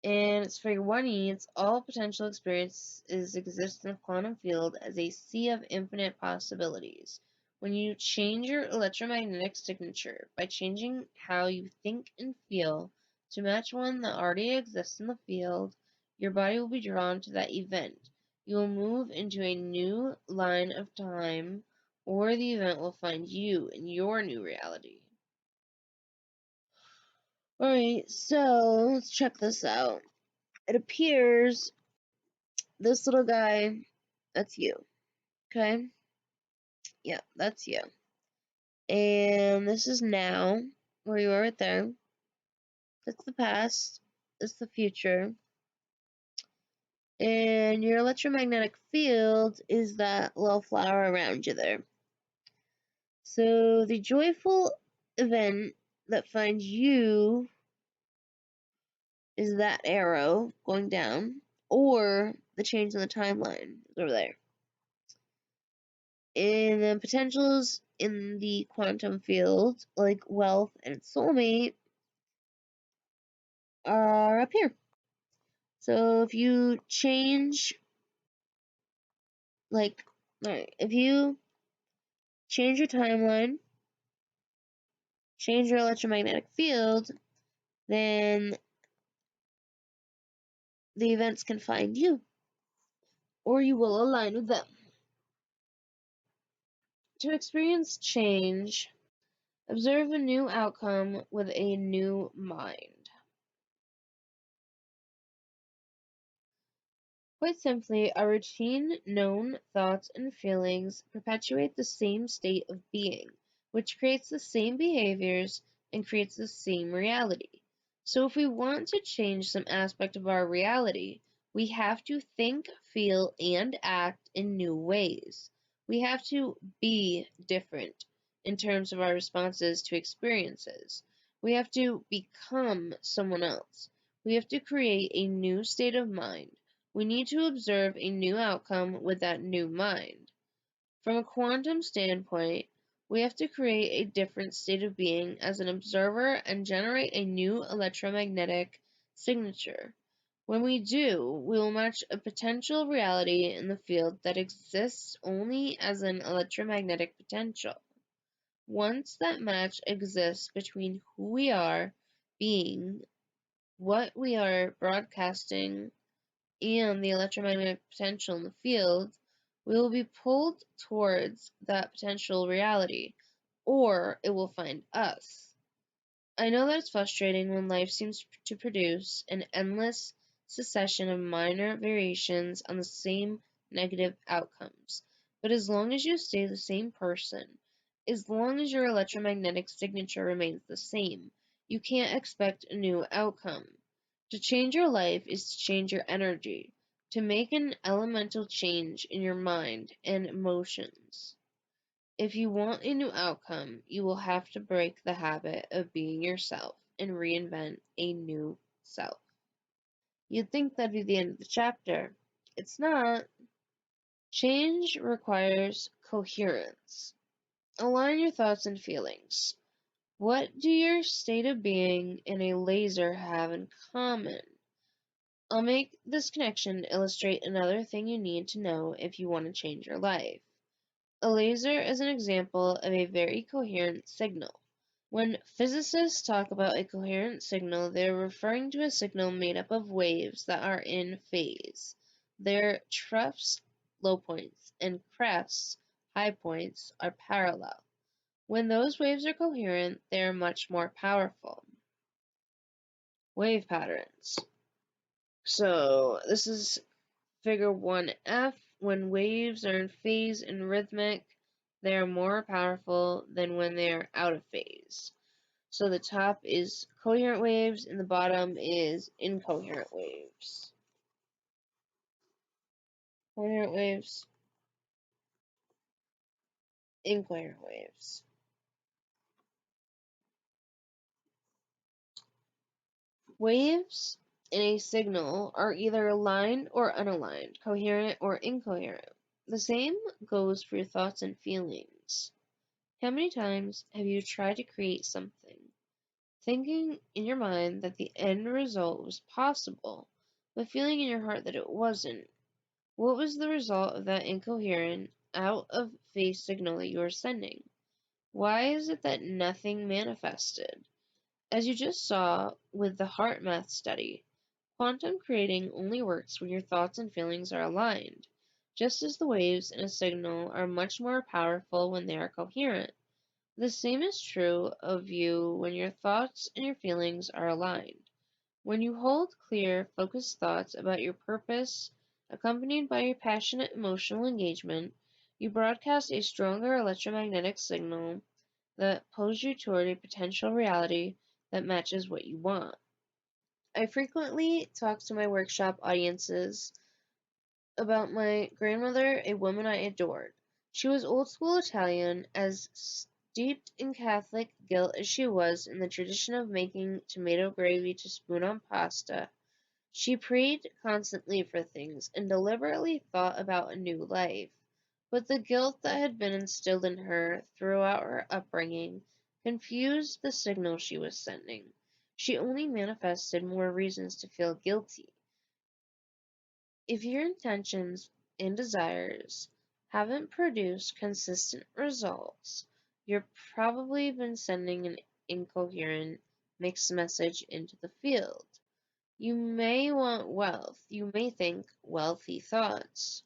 And it's figure 1E, it's all potential experiences exist in the quantum field as a sea of infinite possibilities. When you change your electromagnetic signature by changing how you think and feel to match one that already exists in the field, your body will be drawn to that event. You will move into a new line of time, or the event will find you in your new reality. Alright, so let's check this out. It appears this little guy, that's you. Okay? Yeah, that's you. And this is now, where you are right there. That's the past. It's the future. And your electromagnetic field is that little flower around you there. So the joyful event that finds you is that arrow going down, or the change in the timeline is over there. And the potentials in the quantum field, like wealth and its soulmate, are up here. So if you change, if you change your timeline, change your electromagnetic field, then the events can find you, or you will align with them. To experience change, observe a new outcome with a new mind. Quite simply, our routine, known thoughts, and feelings perpetuate the same state of being, which creates the same behaviors and creates the same reality. So, if we want to change some aspect of our reality, we have to think, feel, and act in new ways. We have to be different in terms of our responses to experiences. We have to become someone else. We have to create a new state of mind. We need to observe a new outcome with that new mind. From a quantum standpoint, we have to create a different state of being as an observer and generate a new electromagnetic signature. When we do, we will match a potential reality in the field that exists only as an electromagnetic potential. Once that match exists between who we are being, what we are broadcasting, and the electromagnetic potential in the field, we will be pulled towards that potential reality, or it will find us. I know that it's frustrating when life seems to produce an endless succession of minor variations on the same negative outcomes, but as long as you stay the same person, as long as your electromagnetic signature remains the same, you can't expect a new outcome. To change your life is to change your energy, to make an elemental change in your mind and emotions. If you want a new outcome, you will have to break the habit of being yourself and reinvent a new self. You'd think that'd be the end of the chapter. It's not. Change requires coherence. Align your thoughts and feelings. What do your state of being and a laser have in common? I'll make this connection illustrate another thing you need to know if you want to change your life. A laser is an example of a very coherent signal. When physicists talk about a coherent signal, they are referring to a signal made up of waves that are in phase. Their troughs, low points, and crests, high points, are parallel. When those waves are coherent, they are much more powerful. Wave patterns. So this is Figure 1F. When waves are in phase and rhythmic, they are more powerful than when they are out of phase. So the top is coherent waves and the bottom is incoherent waves. Coherent waves, incoherent waves. Waves in a signal are either aligned or unaligned, coherent or incoherent. The same goes for your thoughts and feelings. How many times have you tried to create something, thinking in your mind that the end result was possible, but feeling in your heart that it wasn't? What was the result of that incoherent, out of phase signal that you were sending? Why is it that nothing manifested? As you just saw with the heart math study, quantum creating only works when your thoughts and feelings are aligned, just as the waves in a signal are much more powerful when they are coherent. The same is true of you when your thoughts and your feelings are aligned. When you hold clear, focused thoughts about your purpose, accompanied by your passionate emotional engagement, you broadcast a stronger electromagnetic signal that pulls you toward a potential reality that matches what you want. I frequently talk to my workshop audiences about my grandmother, a woman I adored. She was old school Italian, as steeped in Catholic guilt as she was in the tradition of making tomato gravy to spoon on pasta. She prayed constantly for things and deliberately thought about a new life. But the guilt that had been instilled in her throughout her upbringing confused the signal she was sending. She only manifested more reasons to feel guilty. If your intentions and desires haven't produced consistent results, you've probably been sending an incoherent, mixed message into the field. You may want wealth, you may think wealthy thoughts,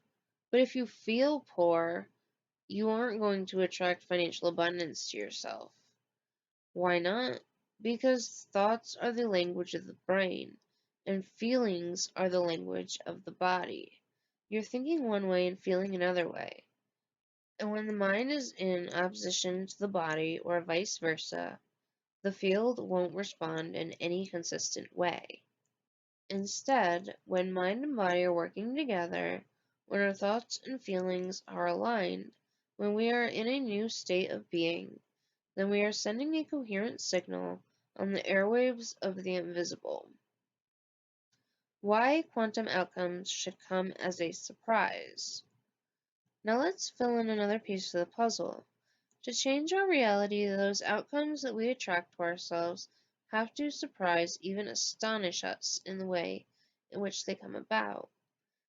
but if you feel poor, you aren't going to attract financial abundance to yourself. Why not? Because thoughts are the language of the brain, and feelings are the language of the body. You're thinking one way and feeling another way. And when the mind is in opposition to the body, or vice versa, the field won't respond in any consistent way. Instead, when mind and body are working together, when our thoughts and feelings are aligned, when we are in a new state of being, then we are sending a coherent signal on the airwaves of the invisible. Why quantum outcomes should come as a surprise. Now let's fill in another piece of the puzzle. To change our reality, those outcomes that we attract to ourselves have to surprise, even astonish us in the way in which they come about.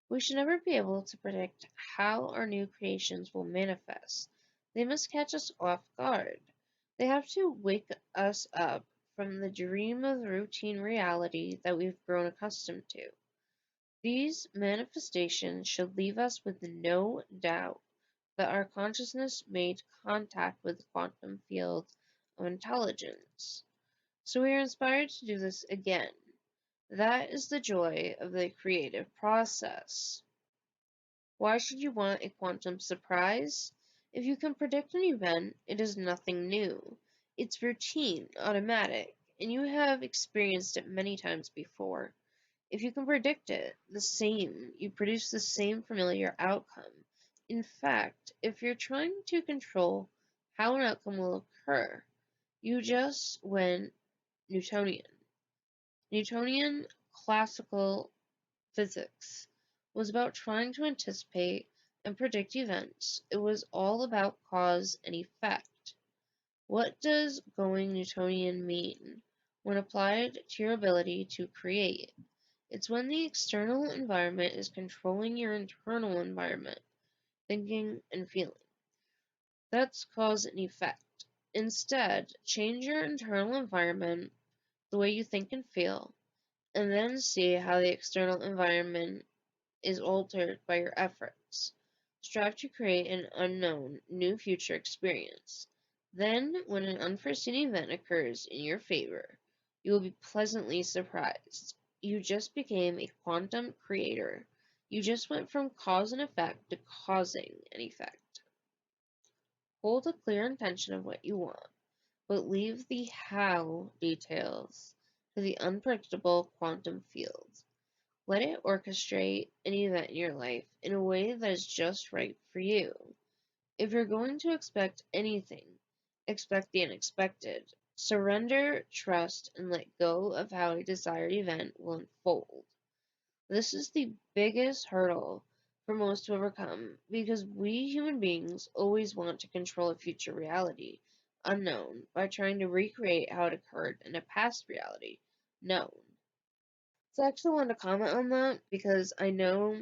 We should never be able to predict how our new creations will manifest. They must catch us off guard. They have to wake us up from the dream of routine reality that we've grown accustomed to. These manifestations should leave us with no doubt that our consciousness made contact with the quantum field of intelligence. So we are inspired to do this again. That is the joy of the creative process. Why should you want a quantum surprise? If you can predict an event, it is nothing new. It's routine, automatic, and you have experienced it many times before. If you can predict it, you produce the same familiar outcome. In fact, if you're trying to control how an outcome will occur, you just went Newtonian. Newtonian classical physics was about trying to anticipate and predict events. It was all about cause and effect. What does going Newtonian mean when applied to your ability to create? It's when the external environment is controlling your internal environment, thinking and feeling. That's cause and effect. Instead, change your internal environment, the way you think and feel, and then see how the external environment is altered by your efforts. Strive to create an unknown, new future experience. Then, when an unforeseen event occurs in your favor, you will be pleasantly surprised. You just became a quantum creator. You just went from cause and effect to causing an effect. Hold a clear intention of what you want, but leave the how details to the unpredictable quantum field. Let it orchestrate an event in your life in a way that is just right for you. If you're going to expect anything, expect the unexpected. Surrender, trust, and let go of how a desired event will unfold. This is the biggest hurdle for most to overcome because we human beings always want to control a future reality, unknown, by trying to recreate how it occurred in a past reality, known. So I actually wanted to comment on that because I know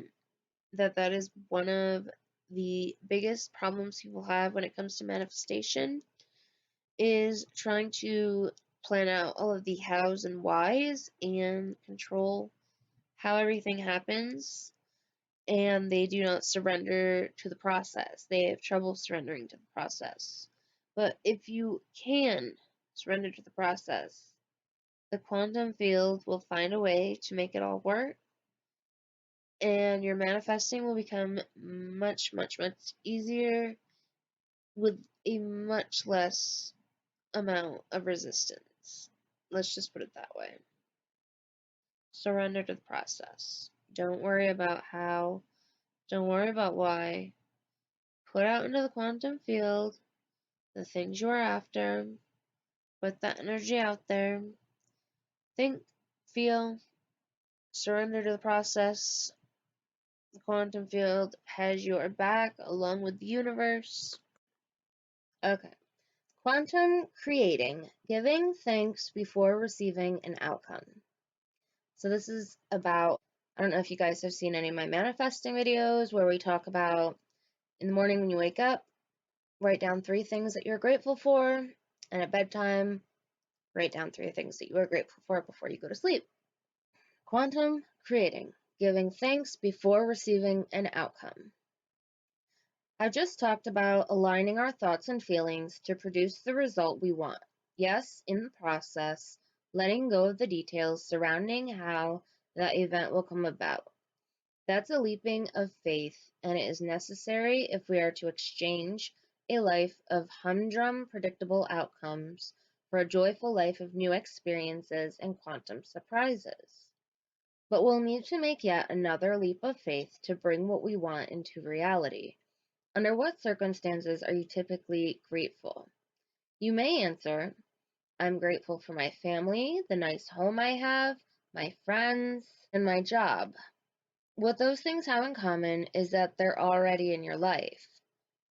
that that is one of the biggest problems people have when it comes to manifestation is trying to plan out all of the hows and whys and control how everything happens, and they do not surrender to the process. They have trouble surrendering to the process. But if you can surrender to the process, the quantum field will find a way to make it all work, and your manifesting will become much, much, much easier with a much less amount of resistance. Let's just put it that way. Surrender to the process. Don't worry about how, don't worry about why. Put out into the quantum field the things you are after. Put that energy out there. Think, feel, surrender to the process. The quantum field has your back along with the universe. Okay. Quantum creating, giving thanks before receiving an outcome. So this is about, I don't know if you guys have seen any of my manifesting videos where we talk about in the morning when you wake up, write down 3 things that you're grateful for, and at bedtime, write down 3 things that you are grateful for before you go to sleep. Quantum creating, giving thanks before receiving an outcome. I've just talked about aligning our thoughts and feelings to produce the result we want. Yes, in the process, letting go of the details surrounding how that event will come about. That's a leaping of faith, and it is necessary if we are to exchange a life of humdrum, predictable outcomes for a joyful life of new experiences and quantum surprises. But we'll need to make yet another leap of faith to bring what we want into reality. Under what circumstances are you typically grateful? You may answer, I'm grateful for my family, the nice home I have, my friends, and my job. What those things have in common is that they're already in your life.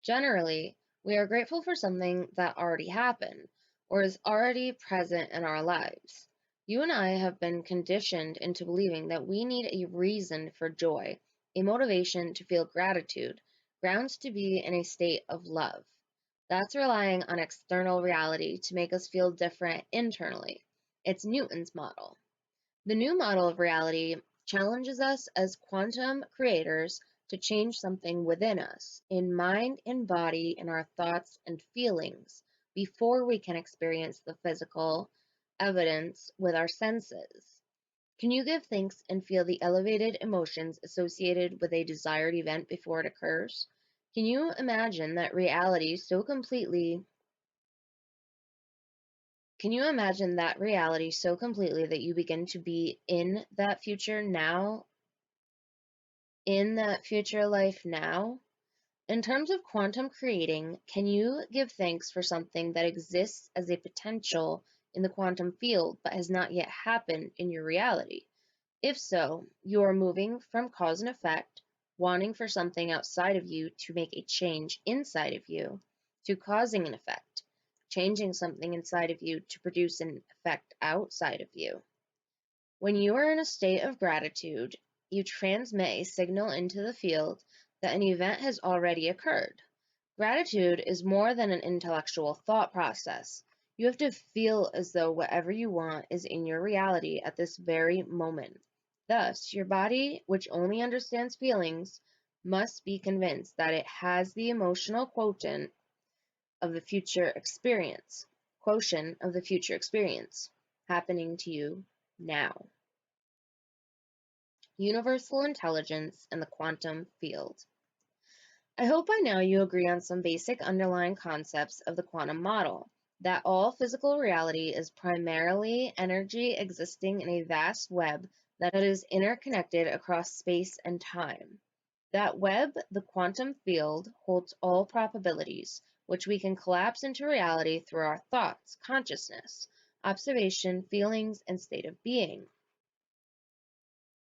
Generally, we are grateful for something that already happened or is already present in our lives. You and I have been conditioned into believing that we need a reason for joy, a motivation to feel gratitude, grounds to be in a state of love. That's relying on external reality to make us feel different internally. It's Newton's model. The new model of reality challenges us as quantum creators to change something within us, in mind, in body, in our thoughts and feelings, before we can experience the physical evidence with our senses. Can you give thanks and feel the elevated emotions associated with a desired event before it occurs? Can you imagine that reality so completely Can you imagine that reality so completely that you begin to be in that future now, in that future life now? In terms of quantum creating, can you give thanks for something that exists as a potential in the quantum field but has not yet happened in your reality? If so, you are moving from cause and effect, wanting for something outside of you to make a change inside of you, to causing an effect, changing something inside of you to produce an effect outside of you. When you are in a state of gratitude, you transmit a signal into the field that an event has already occurred. Gratitude is more than an intellectual thought process. You have to feel as though whatever you want is in your reality at this very moment. Thus, your body, which only understands feelings, must be convinced that it has the emotional of the future experience, quotient of the future experience happening to you now. Universal intelligence and the quantum field. I hope by now you agree on some basic underlying concepts of the quantum model, that all physical reality is primarily energy existing in a vast web that is interconnected across space and time. That web, the quantum field, holds all probabilities, which we can collapse into reality through our thoughts, consciousness, observation, feelings, and state of being.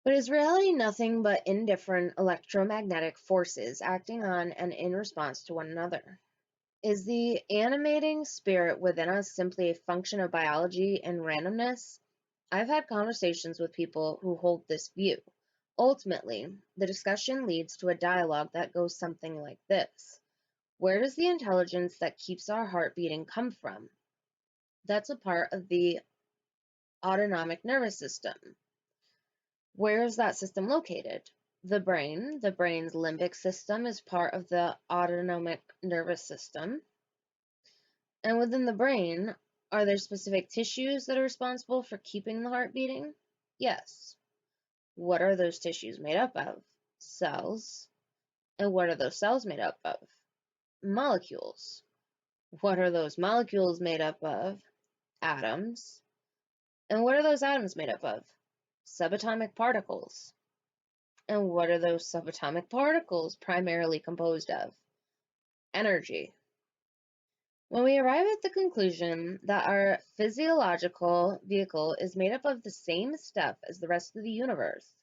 But is reality nothing but indifferent electromagnetic forces acting on and in response to one another? Is the animating spirit within us simply a function of biology and randomness? I've had conversations with people who hold this view. Ultimately, the discussion leads to a dialogue that goes something like this. Where does the intelligence that keeps our heart beating come from? That's a part of the autonomic nervous system. Where is that system located? The brain. The brain's limbic system is part of the autonomic nervous system. And within the brain, are there specific tissues that are responsible for keeping the heart beating? Yes. What are those tissues made up of? Cells. And what are those cells made up of? Molecules. What are those molecules made up of? Atoms. And what are those atoms made up of? Subatomic particles. And what are those subatomic particles primarily composed of? Energy. When we arrive at the conclusion that our physiological vehicle is made up of the same stuff as the rest of the universe,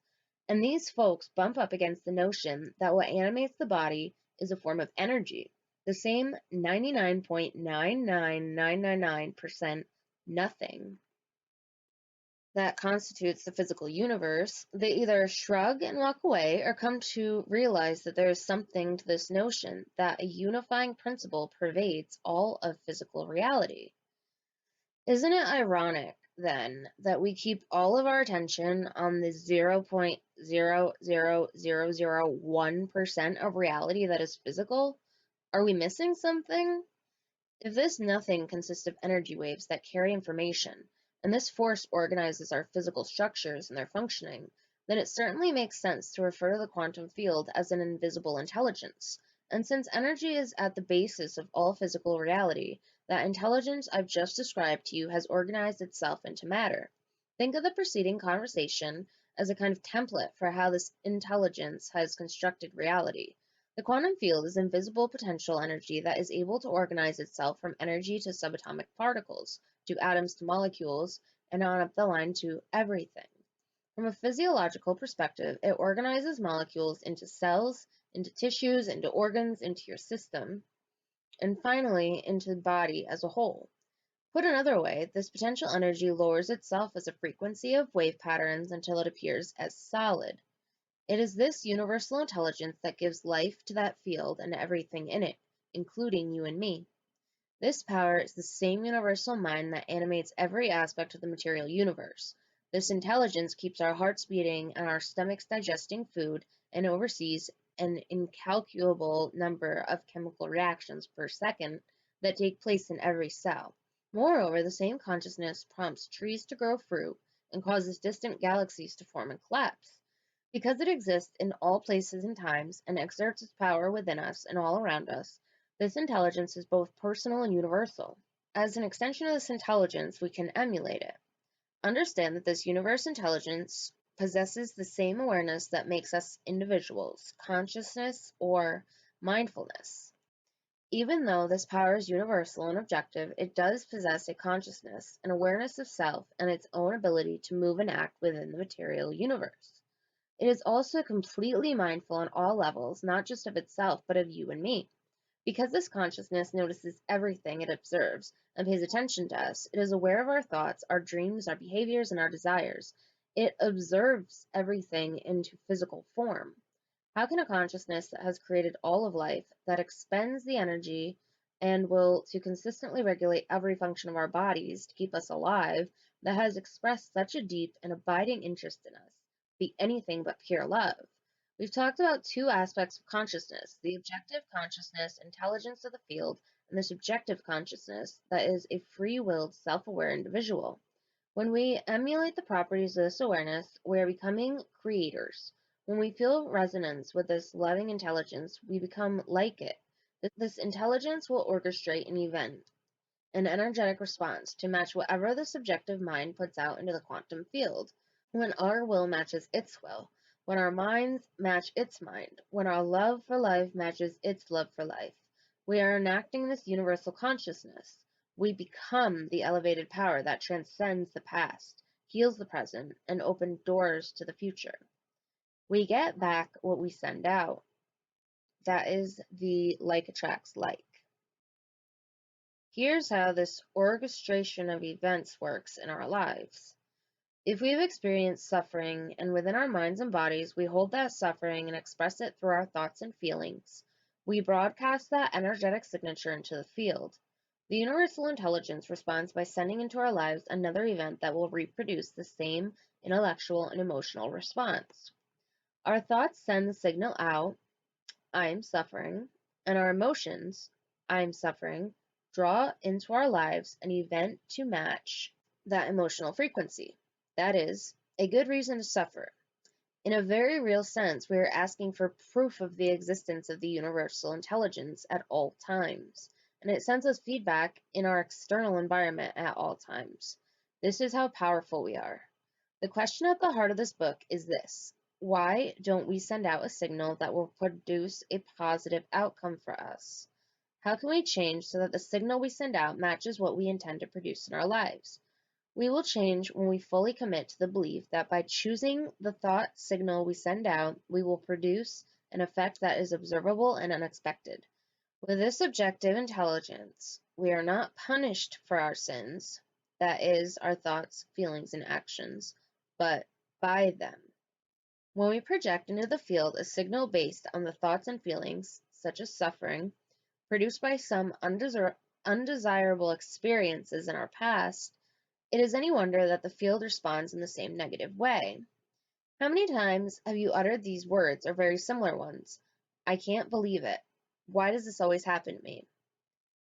and these folks bump up against the notion that what animates the body is a form of energy, the same 99.99999% nothing that constitutes the physical universe, they either shrug and walk away or come to realize that there is something to this notion that a unifying principle pervades all of physical reality. Isn't it ironic, then, that we keep all of our attention on the 0.00001% of reality that is physical? Are we missing something? If this nothing consists of energy waves that carry information, and this force organizes our physical structures and their functioning, then it certainly makes sense to refer to the quantum field as an invisible intelligence. And since energy is at the basis of all physical reality, that intelligence I've just described to you has organized itself into matter. Think of the preceding conversation as a kind of template for how this intelligence has constructed reality. The quantum field is invisible potential energy that is able to organize itself from energy to subatomic particles, to atoms to molecules, and on up the line to everything. From a physiological perspective, it organizes molecules into cells, into tissues, into organs, into your system, and finally into the body as a whole. Put another way, this potential energy lowers itself as a frequency of wave patterns until it appears as solid. It is this universal intelligence that gives life to that field and everything in it, including you and me. This power is the same universal mind that animates every aspect of the material universe. This intelligence keeps our hearts beating and our stomachs digesting food and oversees an incalculable number of chemical reactions per second that take place in every cell. Moreover, the same consciousness prompts trees to grow fruit and causes distant galaxies to form and collapse. Because it exists in all places and times and exerts its power within us and all around us, this intelligence is both personal and universal. As an extension of this intelligence, we can emulate it. Understand that this universe intelligence possesses the same awareness that makes us individuals, consciousness or mindfulness. Even though this power is universal and objective, it does possess a consciousness, an awareness of self, and its own ability to move and act within the material universe. It is also completely mindful on all levels, not just of itself, but of you and me. Because this consciousness notices everything it observes and pays attention to us, it is aware of our thoughts, our dreams, our behaviors, and our desires. It observes everything into physical form. How can a consciousness that has created all of life, that expends the energy and will to consistently regulate every function of our bodies to keep us alive, that has expressed such a deep and abiding interest in us, be anything but pure love? We've talked about two aspects of consciousness, the objective consciousness, intelligence of the field, and the subjective consciousness that is a free-willed, self-aware individual. When we emulate the properties of this awareness, we are becoming creators. When we feel resonance with this loving intelligence, we become like it. This intelligence will orchestrate an event, an energetic response to match whatever the subjective mind puts out into the quantum field. When our will matches its will, when our minds match its mind, when our love for life matches its love for life, we are enacting this universal consciousness. We become the elevated power that transcends the past, heals the present, and opens doors to the future. We get back what we send out. That is the like attracts like. Here's how this orchestration of events works in our lives. If we've experienced suffering and within our minds and bodies we hold that suffering and express it through our thoughts and feelings, we broadcast that energetic signature into the field. The universal intelligence responds by sending into our lives another event that will reproduce the same intellectual and emotional response. Our thoughts send the signal out, I am suffering, and our emotions, I am suffering, draw into our lives an event to match that emotional frequency. That is, a good reason to suffer. In a very real sense, we are asking for proof of the existence of the universal intelligence at all times. and it sends us feedback in our external environment at all times. This is how powerful we are. The question at the heart of this book is this: why don't we send out a signal that will produce a positive outcome for us? How can we change so that the signal we send out matches what we intend to produce in our lives? We will change when we fully commit to the belief that by choosing the thought signal we send out, we will produce an effect that is observable and unexpected. With this objective intelligence, we are not punished for our sins, that is, our thoughts, feelings, and actions, but by them. When we project into the field a signal based on the thoughts and feelings, such as suffering, produced by some undesirable experiences in our past, it is any wonder that the field responds in the same negative way. How many times have you uttered these words or very similar ones? I can't believe it. Why does this always happen to me?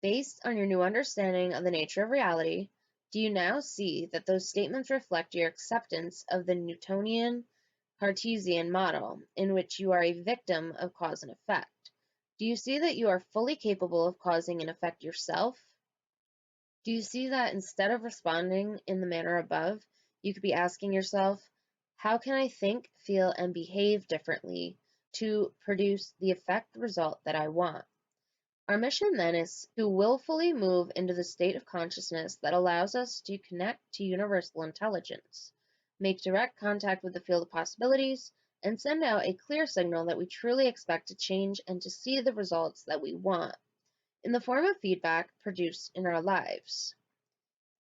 Based on your new understanding of the nature of reality, do you now see that those statements reflect your acceptance of the Newtonian Cartesian model, in which you are a victim of cause and effect? Do you see that you are fully capable of causing an effect yourself? Do you see that instead of responding in the manner above, you could be asking yourself, how can I think, feel, and behave differently to produce the effect result that I want? Our mission then is to willfully move into the state of consciousness that allows us to connect to universal intelligence, make direct contact with the field of possibilities, and send out a clear signal that we truly expect to change and to see the results that we want in the form of feedback produced in our lives.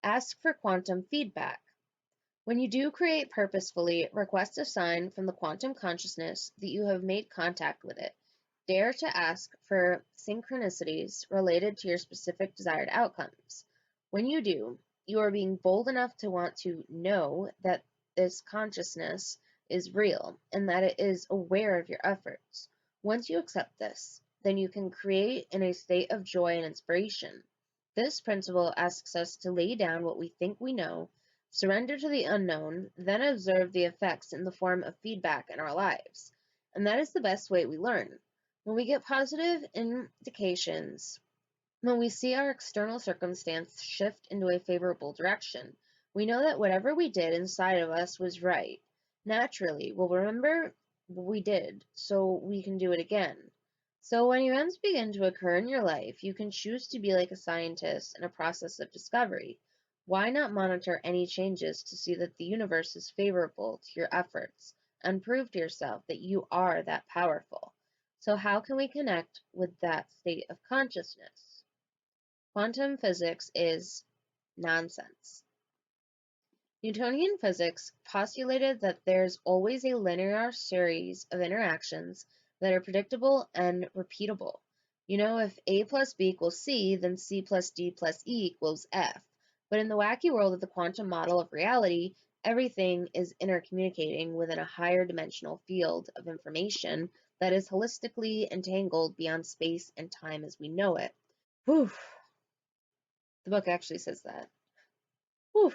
Ask for quantum feedback. When you do create purposefully, request a sign from the quantum consciousness that you have made contact with it. Dare to ask for synchronicities related to your specific desired outcomes. When you do, you are being bold enough to want to know that this consciousness is real and that it is aware of your efforts. Once you accept this, then you can create in a state of joy and inspiration. This principle asks us to lay down what we think we know, surrender to the unknown, then observe the effects in the form of feedback in our lives. And that is the best way we learn. When we get positive indications, when we see our external circumstance shift into a favorable direction, we know that whatever we did inside of us was right. Naturally, we'll remember what we did so we can do it again. So when events begin to occur in your life, you can choose to be like a scientist in a process of discovery. Why not monitor any changes to see that the universe is favorable to your efforts and prove to yourself that you are that powerful? So how can we connect with that state of consciousness? Quantum physics is nonsense. Newtonian physics postulated that there's always a linear series of interactions that are predictable and repeatable. You know, if A plus B equals C, then C plus D plus E equals F. But in the wacky world of the quantum model of reality, everything is intercommunicating within a higher dimensional field of information that is holistically entangled beyond space and time as we know it. Whew. The book actually says that. Whew.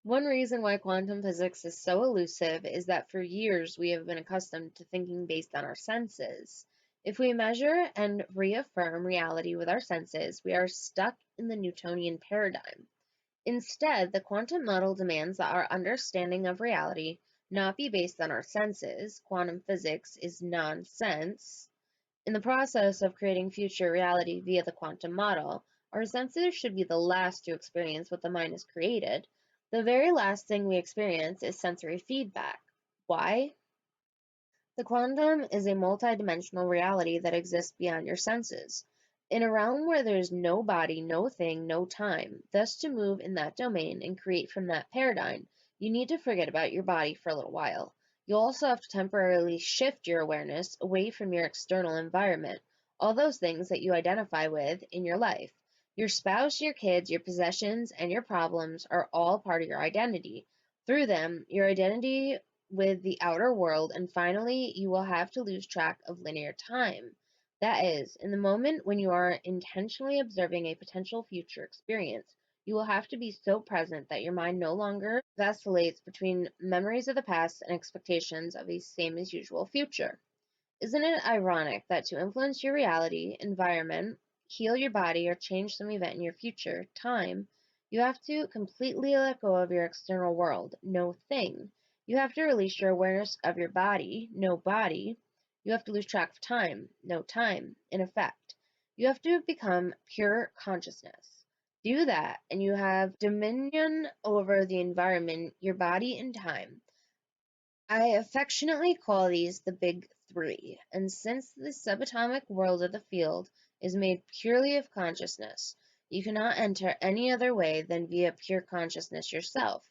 One reason why quantum physics is so elusive is that for years we have been accustomed to thinking based on our senses. If we measure and reaffirm reality with our senses, we are stuck in the Newtonian paradigm. Instead, the quantum model demands that our understanding of reality not be based on our senses. Quantum physics is nonsense. In the process of creating future reality via the quantum model, our senses should be the last to experience what the mind has created. The very last thing we experience is sensory feedback. Why? The quantum is a multidimensional reality that exists beyond your senses. In a realm where there is no body, no thing, no time, thus to move in that domain and create from that paradigm, you need to forget about your body for a little while. You'll also have to temporarily shift your awareness away from your external environment, all those things that you identify with in your life. Your spouse, your kids, your possessions, and your problems are all part of your identity. Through them, your identity with the outer world, and finally, you will have to lose track of linear time. That is, in the moment when you are intentionally observing a potential future experience, you will have to be so present that your mind no longer vacillates between memories of the past and expectations of a same as usual future. Isn't it ironic that to influence your reality, environment, heal your body, or change some event in your future, time, you have to completely let go of your external world, no thing. You have to release your awareness of your body, no body. You have to lose track of time, no time, in effect. You have to become pure consciousness. Do that, and you have dominion over the environment, your body, and time. I affectionately call these the Big Three, and since the subatomic world of the field is made purely of consciousness, you cannot enter any other way than via pure consciousness yourself.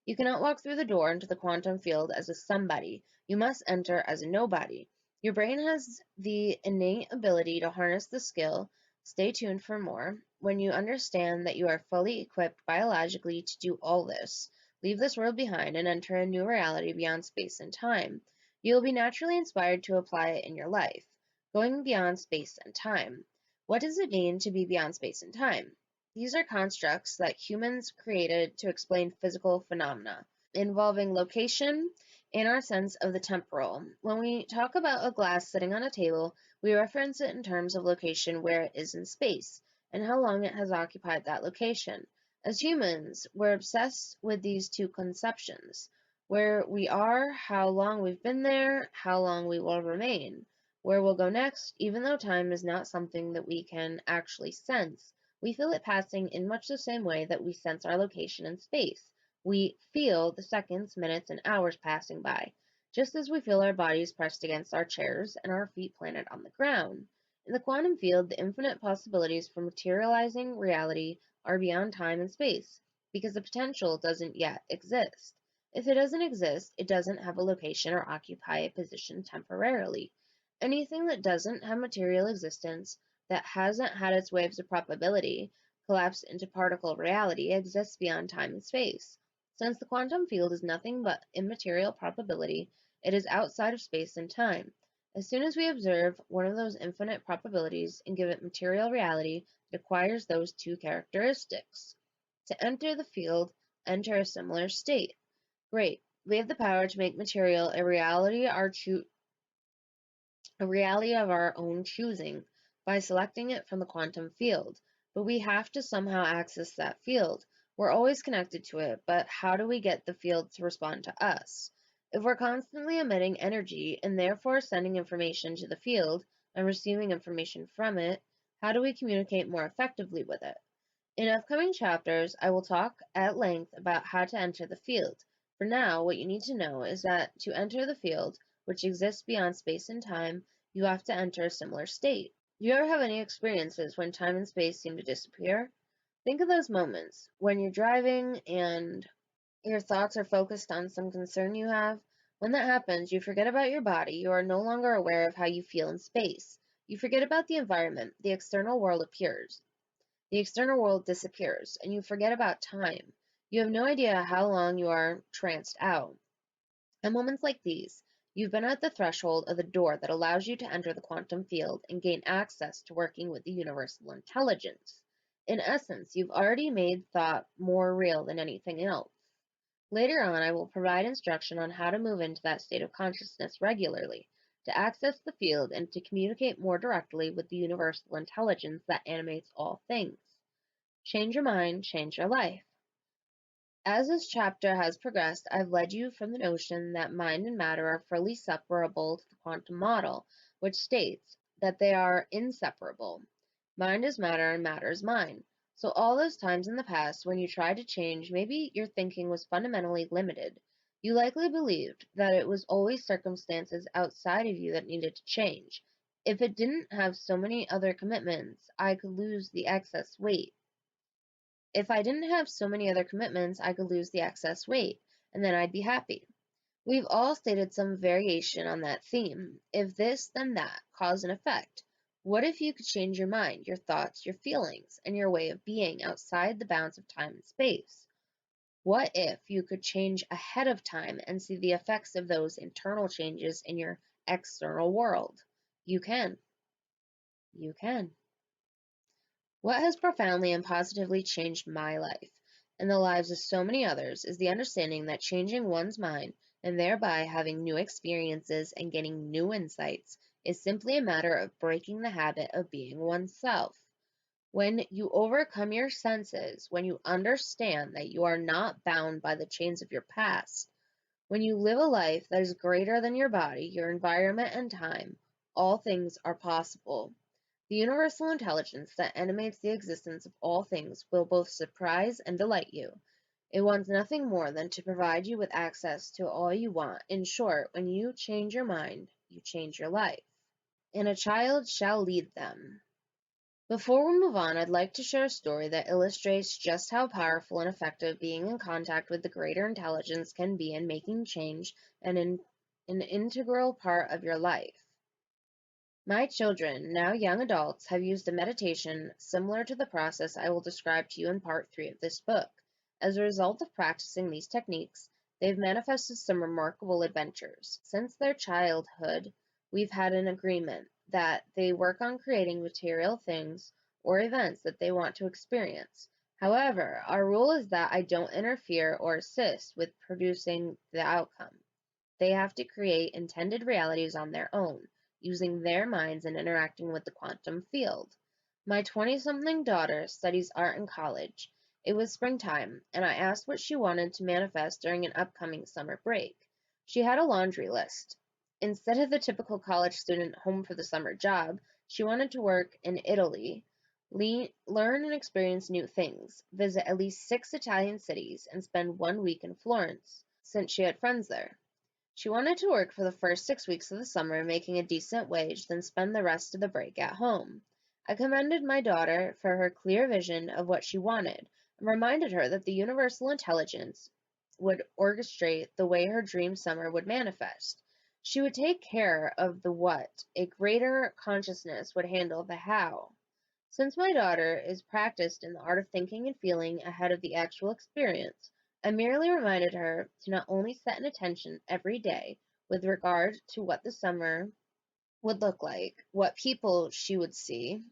You cannot walk through the door into the quantum field as a somebody. You must enter as a nobody. Your brain has the innate ability to harness the skill. Stay tuned for more. When you understand that you are fully equipped biologically to do all this, leave this world behind and enter a new reality beyond space and time. You will be naturally inspired to apply it in your life. Going beyond space and time. What does it mean to be beyond space and time? These are constructs that humans created to explain physical phenomena involving location and our sense of the temporal. When we talk about a glass sitting on a table, we reference it in terms of location where it is in space and how long it has occupied that location. As humans, we're obsessed with these two conceptions: where we are, how long we've been there, how long we will remain, where we'll go next. Even though time is not something that we can actually sense, we feel it passing in much the same way that we sense our location in space. We feel the seconds, minutes, and hours passing by, just as we feel our bodies pressed against our chairs and our feet planted on the ground. In the quantum field, the infinite possibilities for materializing reality are beyond time and space, because the potential doesn't yet exist. If it doesn't exist, it doesn't have a location or occupy a position temporarily. Anything that doesn't have material existence, that hasn't had its waves of probability collapse into particle reality, exists beyond time and space. Since the quantum field is nothing but immaterial probability, it is outside of space and time. As soon as we observe one of those infinite probabilities and give it material reality, it acquires those two characteristics. To enter the field, enter a similar state. Great. We have the power to make material a reality of our own choosing by selecting it from the quantum field. But we have to somehow access that field. We're always connected to it, but how do we get the field to respond to us? If we're constantly emitting energy and therefore sending information to the field and receiving information from it, how do we communicate more effectively with it? In upcoming chapters, I will talk at length about how to enter the field. For now, what you need to know is that to enter the field, which exists beyond space and time, you have to enter a similar state. Do you ever have any experiences when time and space seem to disappear? Think of those moments when you're driving and your thoughts are focused on some concern you have. When that happens, you forget about your body. You are no longer aware of how you feel in space. You forget about the environment. The external world appears. The external world disappears, and you forget about time. You have no idea how long you are tranced out. At moments like these, you've been at the threshold of the door that allows you to enter the quantum field and gain access to working with the universal intelligence. In essence, you've already made thought more real than anything else. Later on, I will provide instruction on how to move into that state of consciousness regularly, to access the field and to communicate more directly with the universal intelligence that animates all things. Change your mind, change your life. As this chapter has progressed, I've led you from the notion that mind and matter are fully separable to the quantum model, which states that they are inseparable. Mind is matter and matter is mind. So all those times in the past when you tried to change, maybe your thinking was fundamentally limited. You likely believed that it was always circumstances outside of you that needed to change. If it didn't have so many other commitments, I could lose the excess weight. If I didn't have so many other commitments, I could lose the excess weight, and then I'd be happy. We've all stated some variation on that theme. If this, then that, cause and effect. What if you could change your mind, your thoughts, your feelings, and your way of being outside the bounds of time and space? What if you could change ahead of time and see the effects of those internal changes in your external world? You can. You can. What has profoundly and positively changed my life, and the lives of so many others, is the understanding that changing one's mind, and thereby having new experiences and getting new insights, is simply a matter of breaking the habit of being oneself. When you overcome your senses, when you understand that you are not bound by the chains of your past, when you live a life that is greater than your body, your environment, and time, all things are possible. The universal intelligence that animates the existence of all things will both surprise and delight you. It wants nothing more than to provide you with access to all you want. In short, when you change your mind, you change your life. And a child shall lead them. Before we move on, I'd like to share a story that illustrates just how powerful and effective being in contact with the greater intelligence can be in making change and an integral part of your life. My children, now young adults, have used a meditation similar to the process I will describe to you in part 3 of this book. As a result of practicing these techniques, they've manifested some remarkable adventures. Since their childhood, we've had an agreement that they work on creating material things or events that they want to experience. However, our rule is that I don't interfere or assist with producing the outcome. They have to create intended realities on their own, using their minds and interacting with the quantum field. My 20-something daughter studies art in college. It was springtime, and I asked what she wanted to manifest during an upcoming summer break. She had a laundry list. Instead of the typical college student home for the summer job, she wanted to work in Italy, learn and experience new things, visit at least 6 Italian cities, and spend 1 week in Florence, since she had friends there. She wanted to work for the first 6 weeks of the summer, making a decent wage, then spend the rest of the break at home. I commended my daughter for her clear vision of what she wanted, and reminded her that the universal intelligence would orchestrate the way her dream summer would manifest. She would take care of the what, a greater consciousness would handle the how. Since my daughter is practiced in the art of thinking and feeling ahead of the actual experience, I merely reminded her to not only set an intention every day with regard to what the summer would look like, what people she would see,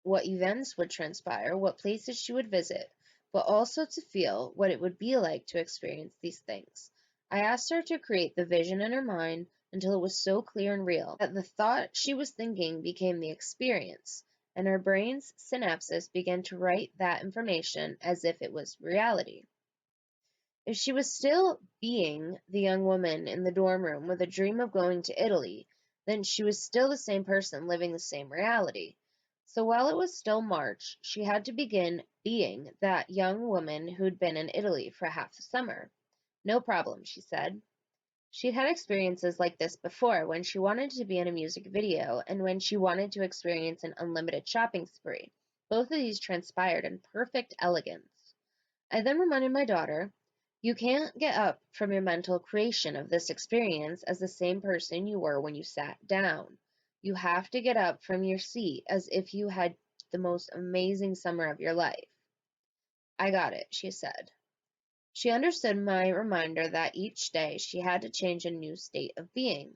what events would transpire, what places she would visit, but also to feel what it would be like to experience these things. I asked her to create the vision in her mind until it was so clear and real that the thought she was thinking became the experience, and her brain's synapses began to write that information as if it was reality. If she was still being the young woman in the dorm room with a dream of going to Italy, then she was still the same person living the same reality. So while it was still March, she had to begin being that young woman who'd been in Italy for half the summer. No problem, she said. She'd had experiences like this before, when she wanted to be in a music video and when she wanted to experience an unlimited shopping spree. Both of these transpired in perfect elegance. I then reminded my daughter, you can't get up from your mental creation of this experience as the same person you were when you sat down. You have to get up from your seat as if you had the most amazing summer of your life. I got it, she said. She understood my reminder that each day she had to change a new state of being.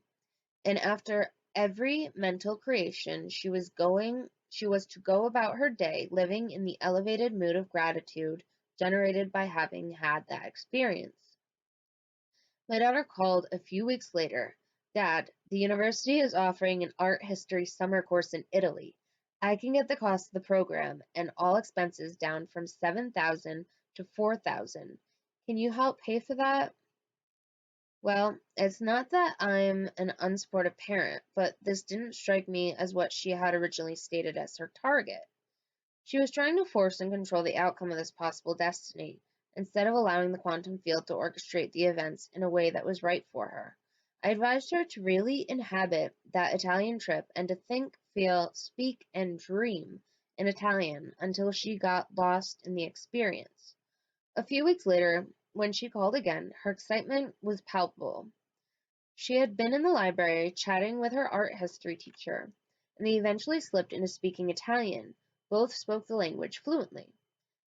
And after every mental creation, she was to go about her day living in the elevated mood of gratitude generated by having had that experience. My daughter called a few weeks later. Dad, the university is offering an art history summer course in Italy. I can get the cost of the program and all expenses down from 7,000 to 4,000. Can you help pay for that? Well, it's not that I'm an unsupportive parent, but this didn't strike me as what she had originally stated as her target. She was trying to force and control the outcome of this possible destiny, instead of allowing the quantum field to orchestrate the events in a way that was right for her. I advised her to really inhabit that Italian trip and to think, feel, speak, and dream in Italian until she got lost in the experience. A few weeks later, when she called again, her excitement was palpable. She had been in the library chatting with her art history teacher, and they eventually slipped into speaking Italian. Both spoke the language fluently.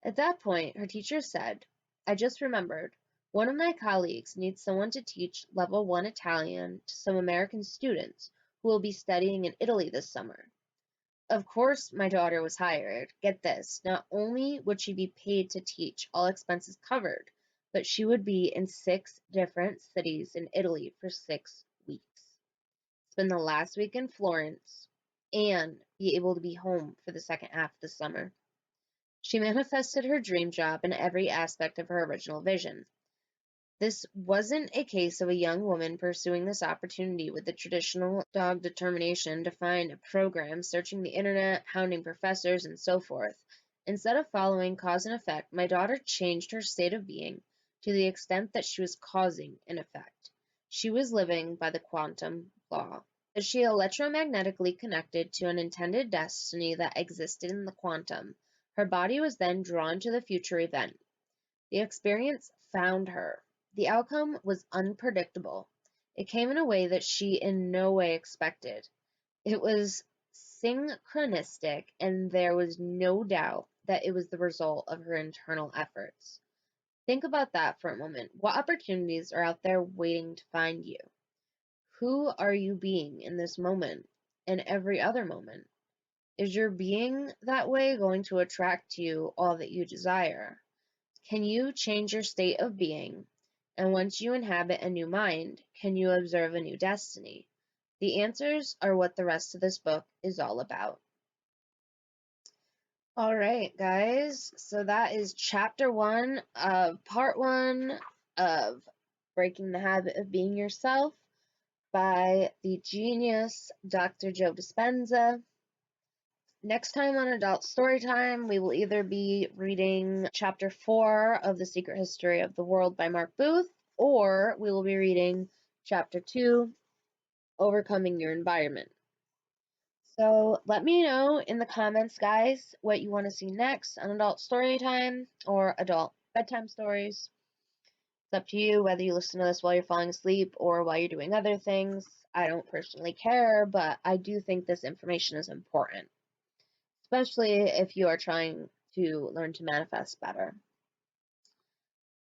At that point, her teacher said, I just remembered, one of my colleagues needs someone to teach level 1 Italian to some American students who will be studying in Italy this summer. Of course, my daughter was hired. Get this, not only would she be paid to teach, all expenses covered, but she would be in 6 different cities in Italy for 6 weeks, spend the last week in Florence, and be able to be home for the second half of the summer. She manifested her dream job in every aspect of her original vision. This wasn't a case of a young woman pursuing this opportunity with the traditional dog determination to find a program, searching the internet, hounding professors, and so forth. Instead of following cause and effect, my daughter changed her state of being to the extent that she was causing an effect. She was living by the quantum law. As she electromagnetically connected to an intended destiny that existed in the quantum, her body was then drawn to the future event. The experience found her. The outcome was unpredictable. It came in a way that she in no way expected. It was synchronistic, and there was no doubt that it was the result of her internal efforts. Think about that for a moment. What opportunities are out there waiting to find you? Who are you being in this moment and every other moment? Is your being that way going to attract to you all that you desire? Can you change your state of being? And once you inhabit a new mind, can you observe a new destiny? The answers are what the rest of this book is all about. All right, guys. So that is chapter 1 of part 1 of Breaking the Habit of Being Yourself by the genius Dr. Joe Dispenza. Next time on Adult Storytime, we will either be reading Chapter 4 of The Secret History of the World by Mark Booth, or we will be reading Chapter 2, Overcoming Your Environment. So let me know in the comments, guys, what you want to see next on Adult Storytime or Adult Bedtime Stories. It's up to you whether you listen to this while you're falling asleep or while you're doing other things. I don't personally care, but I do think this information is important, especially if you are trying to learn to manifest better.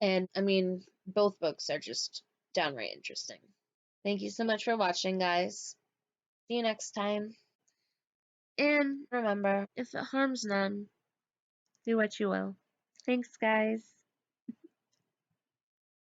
And I mean, both books are just downright interesting. Thank you so much for watching, guys. See you next time. And remember, if it harms none, do what you will. Thanks, guys.